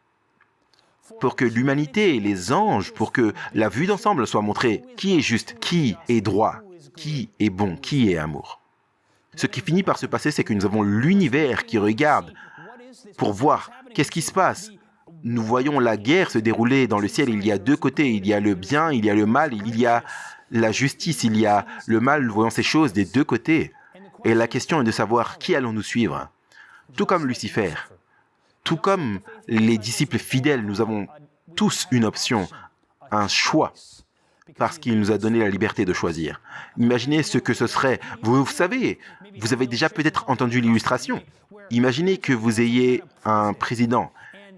Speaker 2: Pour que l'humanité et les anges, pour que la vue d'ensemble soit montrée qui est juste, qui est droit, qui est bon, qui est amour. Ce qui finit par se passer, c'est que nous avons l'univers qui regarde pour voir qu'est-ce qui se passe. Nous voyons la guerre se dérouler dans le ciel. Il y a 2 côtés. Il y a le bien, il y a le mal, il y a la justice, il y a le mal. Nous voyons ces choses des 2 côtés. Et la question est de savoir qui allons-nous suivre. Tout comme Lucifer, tout comme les disciples fidèles, nous avons tous une option, un choix, parce qu'il nous a donné la liberté de choisir. Imaginez ce que ce serait. Vous savez, vous avez déjà peut-être entendu l'illustration. Imaginez que vous ayez un président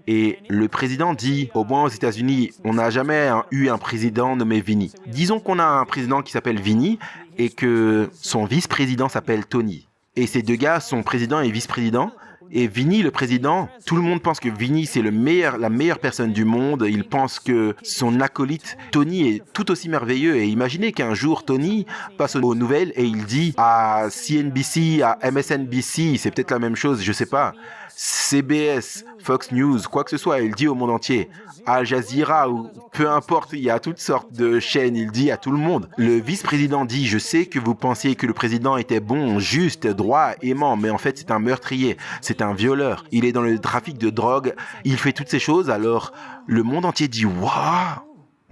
Speaker 2: et le président dit, au moins aux États-Unis, on n'a jamais eu un président nommé Vinny. Disons qu'on a un président qui s'appelle Vinny et que son vice-président s'appelle Tony. Et ces 2 gars sont président et vice-président. Et Vinny, le président, tout le monde pense que Vinny, c'est la meilleure personne du monde. Il pense que son acolyte, Tony, est tout aussi merveilleux. Et imaginez qu'un jour, Tony passe aux nouvelles et il dit à CNBC, à MSNBC, c'est peut-être la même chose, je sais pas, CBS, Fox News, quoi que ce soit, il dit au monde entier, Al Jazeera ou peu importe, il y a toutes sortes de chaînes, il dit à tout le monde. Le vice-président dit, je sais que vous pensiez que le président était bon, juste, droit, aimant, mais en fait c'est un meurtrier, c'est un violeur, il est dans le trafic de drogue, il fait toutes ces choses, alors le monde entier dit, waouh,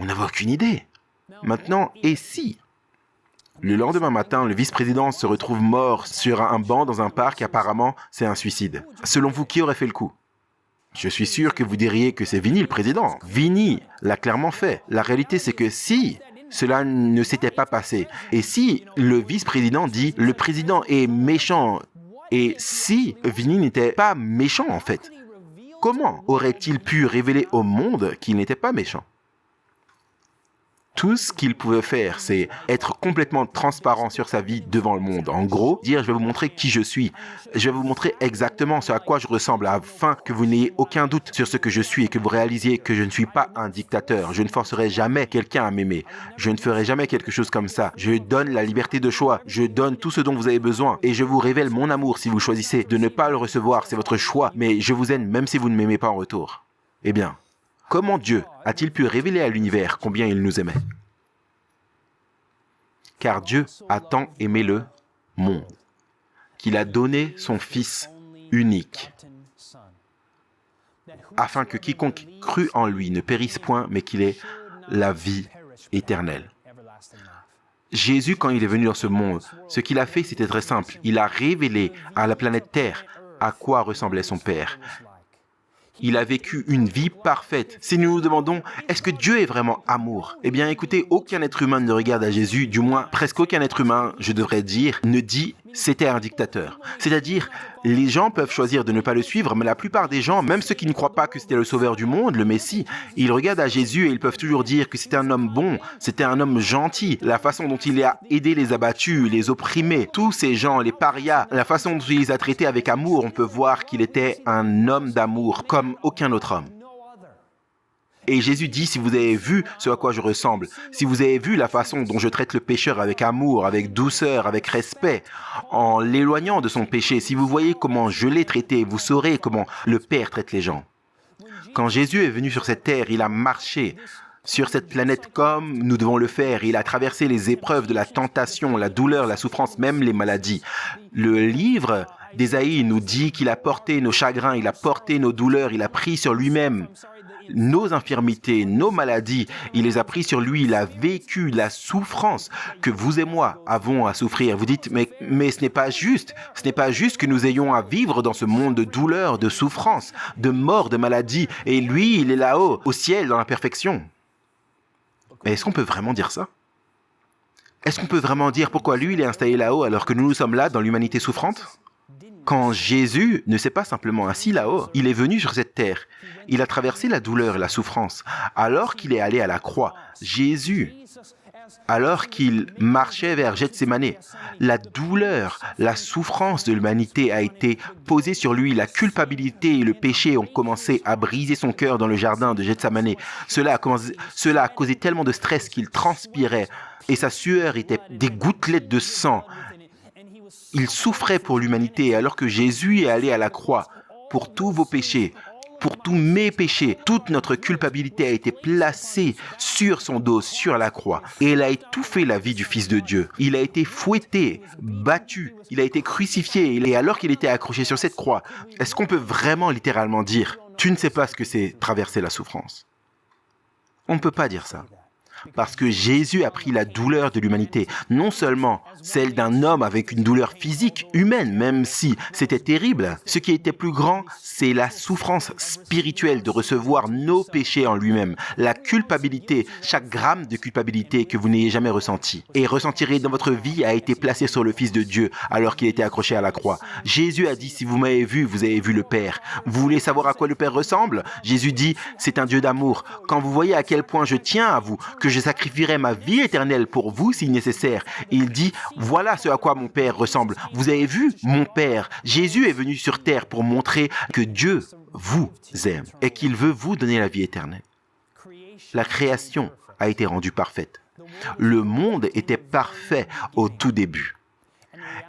Speaker 2: On n'avait aucune idée. Maintenant, et si le lendemain matin, le vice-président se retrouve mort sur un banc dans un parc et apparemment, c'est un suicide. Selon vous, qui aurait fait le coup? Je suis sûr que vous diriez que c'est Vinny le président. Vinny l'a clairement fait. La réalité, c'est que si cela ne s'était pas passé, et si le vice-président dit le président est méchant, et si Vinny n'était pas méchant en fait, comment aurait-il pu révéler au monde qu'il n'était pas méchant? Tout ce qu'il pouvait faire, c'est être complètement transparent sur sa vie devant le monde. En gros, dire « je vais vous montrer qui je suis. Je vais vous montrer exactement ce à quoi je ressemble afin que vous n'ayez aucun doute sur ce que je suis et que vous réalisiez que je ne suis pas un dictateur. Je ne forcerai jamais quelqu'un à m'aimer. Je ne ferai jamais quelque chose comme ça. Je donne la liberté de choix. Je donne tout ce dont vous avez besoin et je vous révèle mon amour si vous choisissez de ne pas le recevoir. C'est votre choix, mais je vous aime même si vous ne m'aimez pas en retour. » Eh bien, comment Dieu a-t-il pu révéler à l'univers combien il nous aimait? Car Dieu a tant aimé le monde, qu'il a donné son Fils unique, afin que quiconque crût en lui ne périsse point, mais qu'il ait la vie éternelle. Jésus, quand il est venu dans ce monde, ce qu'il a fait, c'était très simple. Il a révélé à la planète Terre à quoi ressemblait son Père. Il a vécu une vie parfaite. Si nous nous demandons, est-ce que Dieu est vraiment amour? Eh bien, écoutez, aucun être humain ne regarde à Jésus, du moins presque aucun être humain, je devrais dire, ne dit c'était un dictateur. C'est-à-dire, les gens peuvent choisir de ne pas le suivre, mais la plupart des gens, même ceux qui ne croient pas que c'était le sauveur du monde, le Messie, ils regardent à Jésus et ils peuvent toujours dire que c'était un homme bon, c'était un homme gentil, la façon dont il a aidé les abattus, les opprimés, tous ces gens, les parias, la façon dont il les a traités avec amour, on peut voir qu'il était un homme d'amour, comme aucun autre homme. Et Jésus dit, si vous avez vu ce à quoi je ressemble, si vous avez vu la façon dont je traite le pécheur avec amour, avec douceur, avec respect, en l'éloignant de son péché, si vous voyez comment je l'ai traité, vous saurez comment le Père traite les gens. Quand Jésus est venu sur cette terre, il a marché sur cette planète comme nous devons le faire. Il a traversé les épreuves de la tentation, la douleur, la souffrance, même les maladies. Le livre d'Ésaïe nous dit qu'il a porté nos chagrins, il a porté nos douleurs, il a pris sur lui-même nos infirmités, nos maladies, il les a pris sur lui, il a vécu la souffrance que vous et moi avons à souffrir. Vous dites, mais ce n'est pas juste que nous ayons à vivre dans ce monde de douleur, de souffrance, de mort, de maladie, et lui, il est là-haut, au ciel, dans la perfection. Mais est-ce qu'on peut vraiment dire ça? Est-ce qu'on peut vraiment dire pourquoi lui, il est installé là-haut alors que nous sommes là dans l'humanité souffrante? Quand Jésus ne s'est pas simplement assis là-haut, il est venu sur cette terre. Il a traversé la douleur et la souffrance. Alors qu'il est allé à la croix, Jésus, alors qu'il marchait vers Gethsémané, la douleur, la souffrance de l'humanité a été posée sur lui. La culpabilité et le péché ont commencé à briser son cœur dans le jardin de Gethsémané. Cela a causé tellement de stress qu'il transpirait et sa sueur était des gouttelettes de sang. Il souffrait pour l'humanité alors que Jésus est allé à la croix pour tous vos péchés, pour tous mes péchés. Toute notre culpabilité a été placée sur son dos, sur la croix. Et elle a étouffé la vie du Fils de Dieu. Il a été fouetté, battu, il a été crucifié. Et alors qu'il était accroché sur cette croix, est-ce qu'on peut vraiment littéralement dire « Tu ne sais pas ce que c'est traverser la souffrance ». On ne peut pas dire ça. Parce que Jésus a pris la douleur de l'humanité, non seulement celle d'un homme avec une douleur physique, humaine, même si c'était terrible. Ce qui était plus grand, c'est la souffrance spirituelle de recevoir nos péchés en lui-même. La culpabilité, chaque gramme de culpabilité que vous n'ayez jamais ressenti et ressentirez dans votre vie a été placé sur le Fils de Dieu alors qu'il était accroché à la croix. Jésus a dit, si vous m'avez vu, vous avez vu le Père. Vous voulez savoir à quoi le Père ressemble? Jésus dit, c'est un Dieu d'amour. Quand vous voyez à quel point je tiens à vous, que je sacrifierai ma vie éternelle pour vous si nécessaire. Il dit, voilà ce à quoi mon Père ressemble. Vous avez vu mon Père. Jésus est venu sur terre pour montrer que Dieu vous aime et qu'il veut vous donner la vie éternelle. La création a été rendue parfaite. Le monde était parfait au tout début.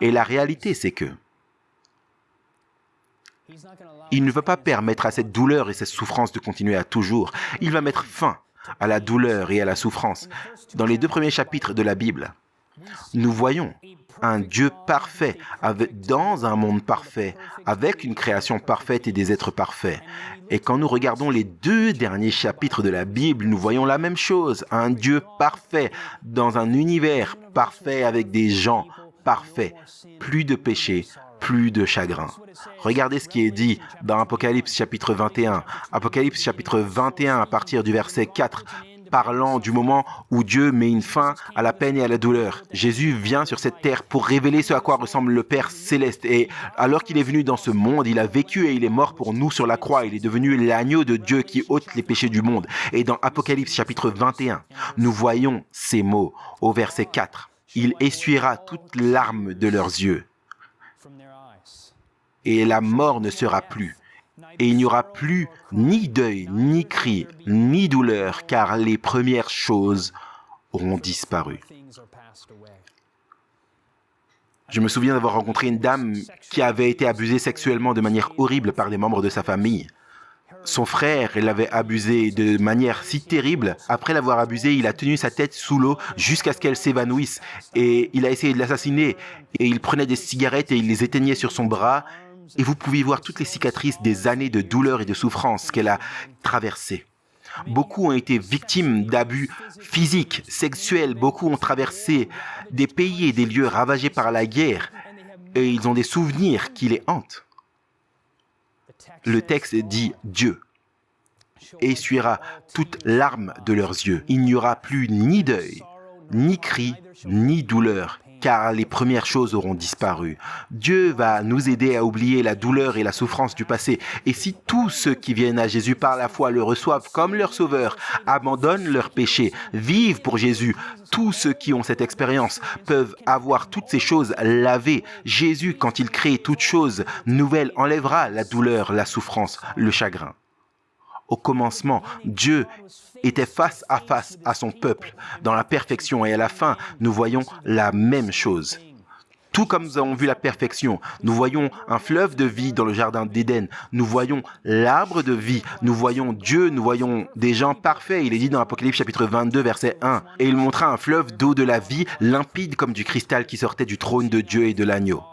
Speaker 2: Et la réalité, c'est que il ne veut pas permettre à cette douleur et cette souffrance de continuer à toujours. Il va mettre fin à la douleur et à la souffrance. Dans les 2 premiers chapitres de la Bible, Nous voyons un Dieu parfait, dans un monde parfait, avec une création parfaite et des êtres parfaits. Et quand nous regardons les 2 derniers chapitres de la Bible, nous voyons la même chose, un Dieu parfait, dans un univers parfait avec des gens parfaits, plus de péché, plus de chagrin. Regardez ce qui est dit dans Apocalypse chapitre 21. Apocalypse chapitre 21 à partir du verset 4, parlant du moment où Dieu met une fin à la peine et à la douleur. Jésus vient sur cette terre pour révéler ce à quoi ressemble le Père céleste. Et alors qu'il est venu dans ce monde, il a vécu et il est mort pour nous sur la croix. Il est devenu l'agneau de Dieu qui ôte les péchés du monde. Et dans Apocalypse chapitre 21, nous voyons ces mots au verset 4. Il essuiera toute larme de leurs yeux. Et la mort ne sera plus. Et il n'y aura plus ni deuil, ni cri, ni douleur, car les premières choses auront disparu. Je me souviens d'avoir rencontré une dame qui avait été abusée sexuellement de manière horrible par des membres de sa famille. Son frère l'avait abusée de manière si terrible. Après l'avoir abusée, il a tenu sa tête sous l'eau jusqu'à ce qu'elle s'évanouisse. Et il a essayé de l'assassiner. Et il prenait des cigarettes et il les éteignait sur son bras. Et vous pouvez voir toutes les cicatrices des années de douleur et de souffrance qu'elle a traversées. Beaucoup ont été victimes d'abus physiques, sexuels. Beaucoup ont traversé des pays et des lieux ravagés par la guerre. Et ils ont des souvenirs qui les hantent. Le texte dit « Dieu essuiera toute larme de leurs yeux. Il n'y aura plus ni deuil, ni cri, ni douleur. » Car les premières choses auront disparu. Dieu va nous aider à oublier la douleur et la souffrance du passé. Et si tous ceux qui viennent à Jésus par la foi le reçoivent comme leur sauveur, abandonnent leurs péchés, vivent pour Jésus, tous ceux qui ont cette expérience peuvent avoir toutes ces choses lavées. Jésus, quand il crée toutes choses nouvelles, enlèvera la douleur, la souffrance, le chagrin. Au commencement, Dieu était face à son peuple dans la perfection et à la fin, nous voyons la même chose. Tout comme nous avons vu la perfection, nous voyons un fleuve de vie dans le jardin d'Éden, nous voyons l'arbre de vie, nous voyons Dieu, nous voyons des gens parfaits. Il est dit dans Apocalypse chapitre 22 verset 1, « Et il montra un fleuve d'eau de la vie, limpide comme du cristal qui sortait du trône de Dieu et de l'agneau. »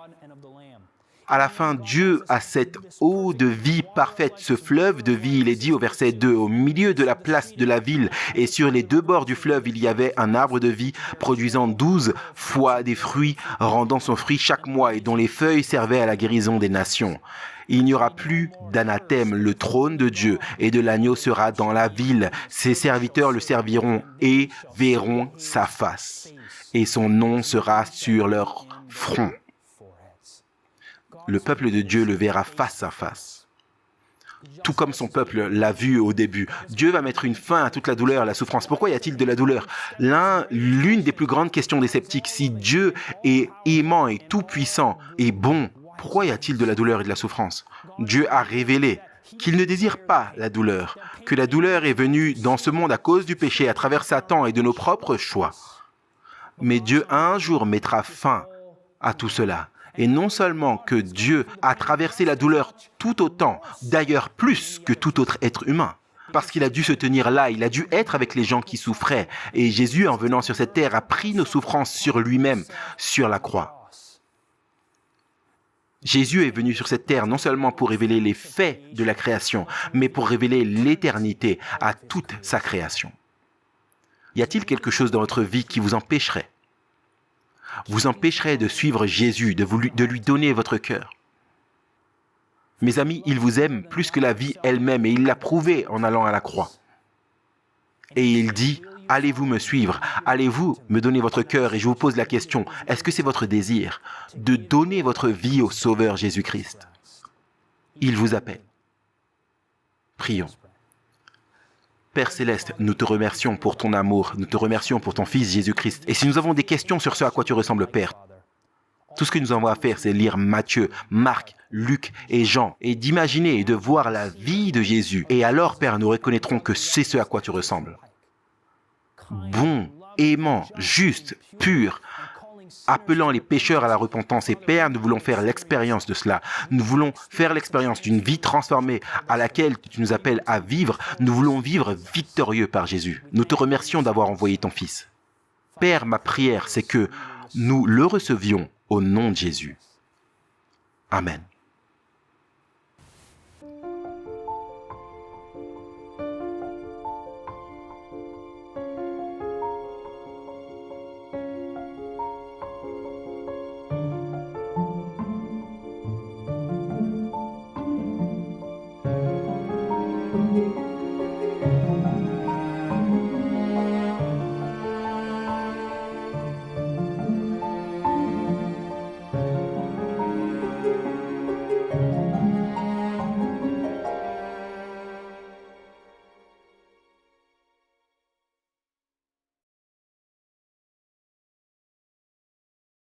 Speaker 2: À la fin, Dieu a cette eau de vie parfaite, ce fleuve de vie. Il est dit au verset 2, au milieu de la place de la ville et sur les 2 bords du fleuve, il y avait un arbre de vie produisant 12 fois des fruits, rendant son fruit chaque mois et dont les feuilles servaient à la guérison des nations. Il n'y aura plus d'anathème. Le trône de Dieu et de l'agneau sera dans la ville. Ses serviteurs le serviront et verront sa face. Et son nom sera sur leur front. Le peuple de Dieu le verra face à face. Tout comme son peuple l'a vu au début. Dieu va mettre une fin à toute la douleur, la souffrance. Pourquoi y a-t-il de la douleur? L'une des plus grandes questions des sceptiques, si Dieu est aimant et tout-puissant et bon, pourquoi y a-t-il de la douleur et de la souffrance? Dieu a révélé qu'il ne désire pas la douleur, que la douleur est venue dans ce monde à cause du péché, à travers Satan et de nos propres choix. Mais Dieu un jour mettra fin à tout cela. Et non seulement que Dieu a traversé la douleur tout autant, d'ailleurs plus que tout autre être humain, parce qu'il a dû se tenir là, il a dû être avec les gens qui souffraient. Et Jésus, en venant sur cette terre, a pris nos souffrances sur lui-même, sur la croix. Jésus est venu sur cette terre non seulement pour révéler les faits de la création, mais pour révéler l'éternité à toute sa création. Y a-t-il quelque chose dans votre vie qui vous empêcherait de suivre Jésus, de lui donner votre cœur? Mes amis, il vous aime plus que la vie elle-même et il l'a prouvé en allant à la croix. Et il dit, allez-vous me suivre? Allez-vous me donner votre cœur? Et je vous pose la question, est-ce que c'est votre désir de donner votre vie au Sauveur Jésus-Christ? Il vous appelle. Prions. Père Céleste, nous te remercions pour ton amour, nous te remercions pour ton Fils Jésus-Christ. Et si nous avons des questions sur ce à quoi tu ressembles, Père, tout ce que nous avons à faire, c'est lire Matthieu, Marc, Luc et Jean, et d'imaginer et de voir la vie de Jésus. Et alors, Père, nous reconnaîtrons que c'est ce à quoi tu ressembles. Bon, aimant, juste, pur, appelant les pécheurs à la repentance. Et Père, nous voulons faire l'expérience de cela. Nous voulons faire l'expérience d'une vie transformée à laquelle tu nous appelles à vivre. Nous voulons vivre victorieux par Jésus. Nous te remercions d'avoir envoyé ton Fils. Père, ma prière, c'est que nous le recevions au nom de Jésus. Amen.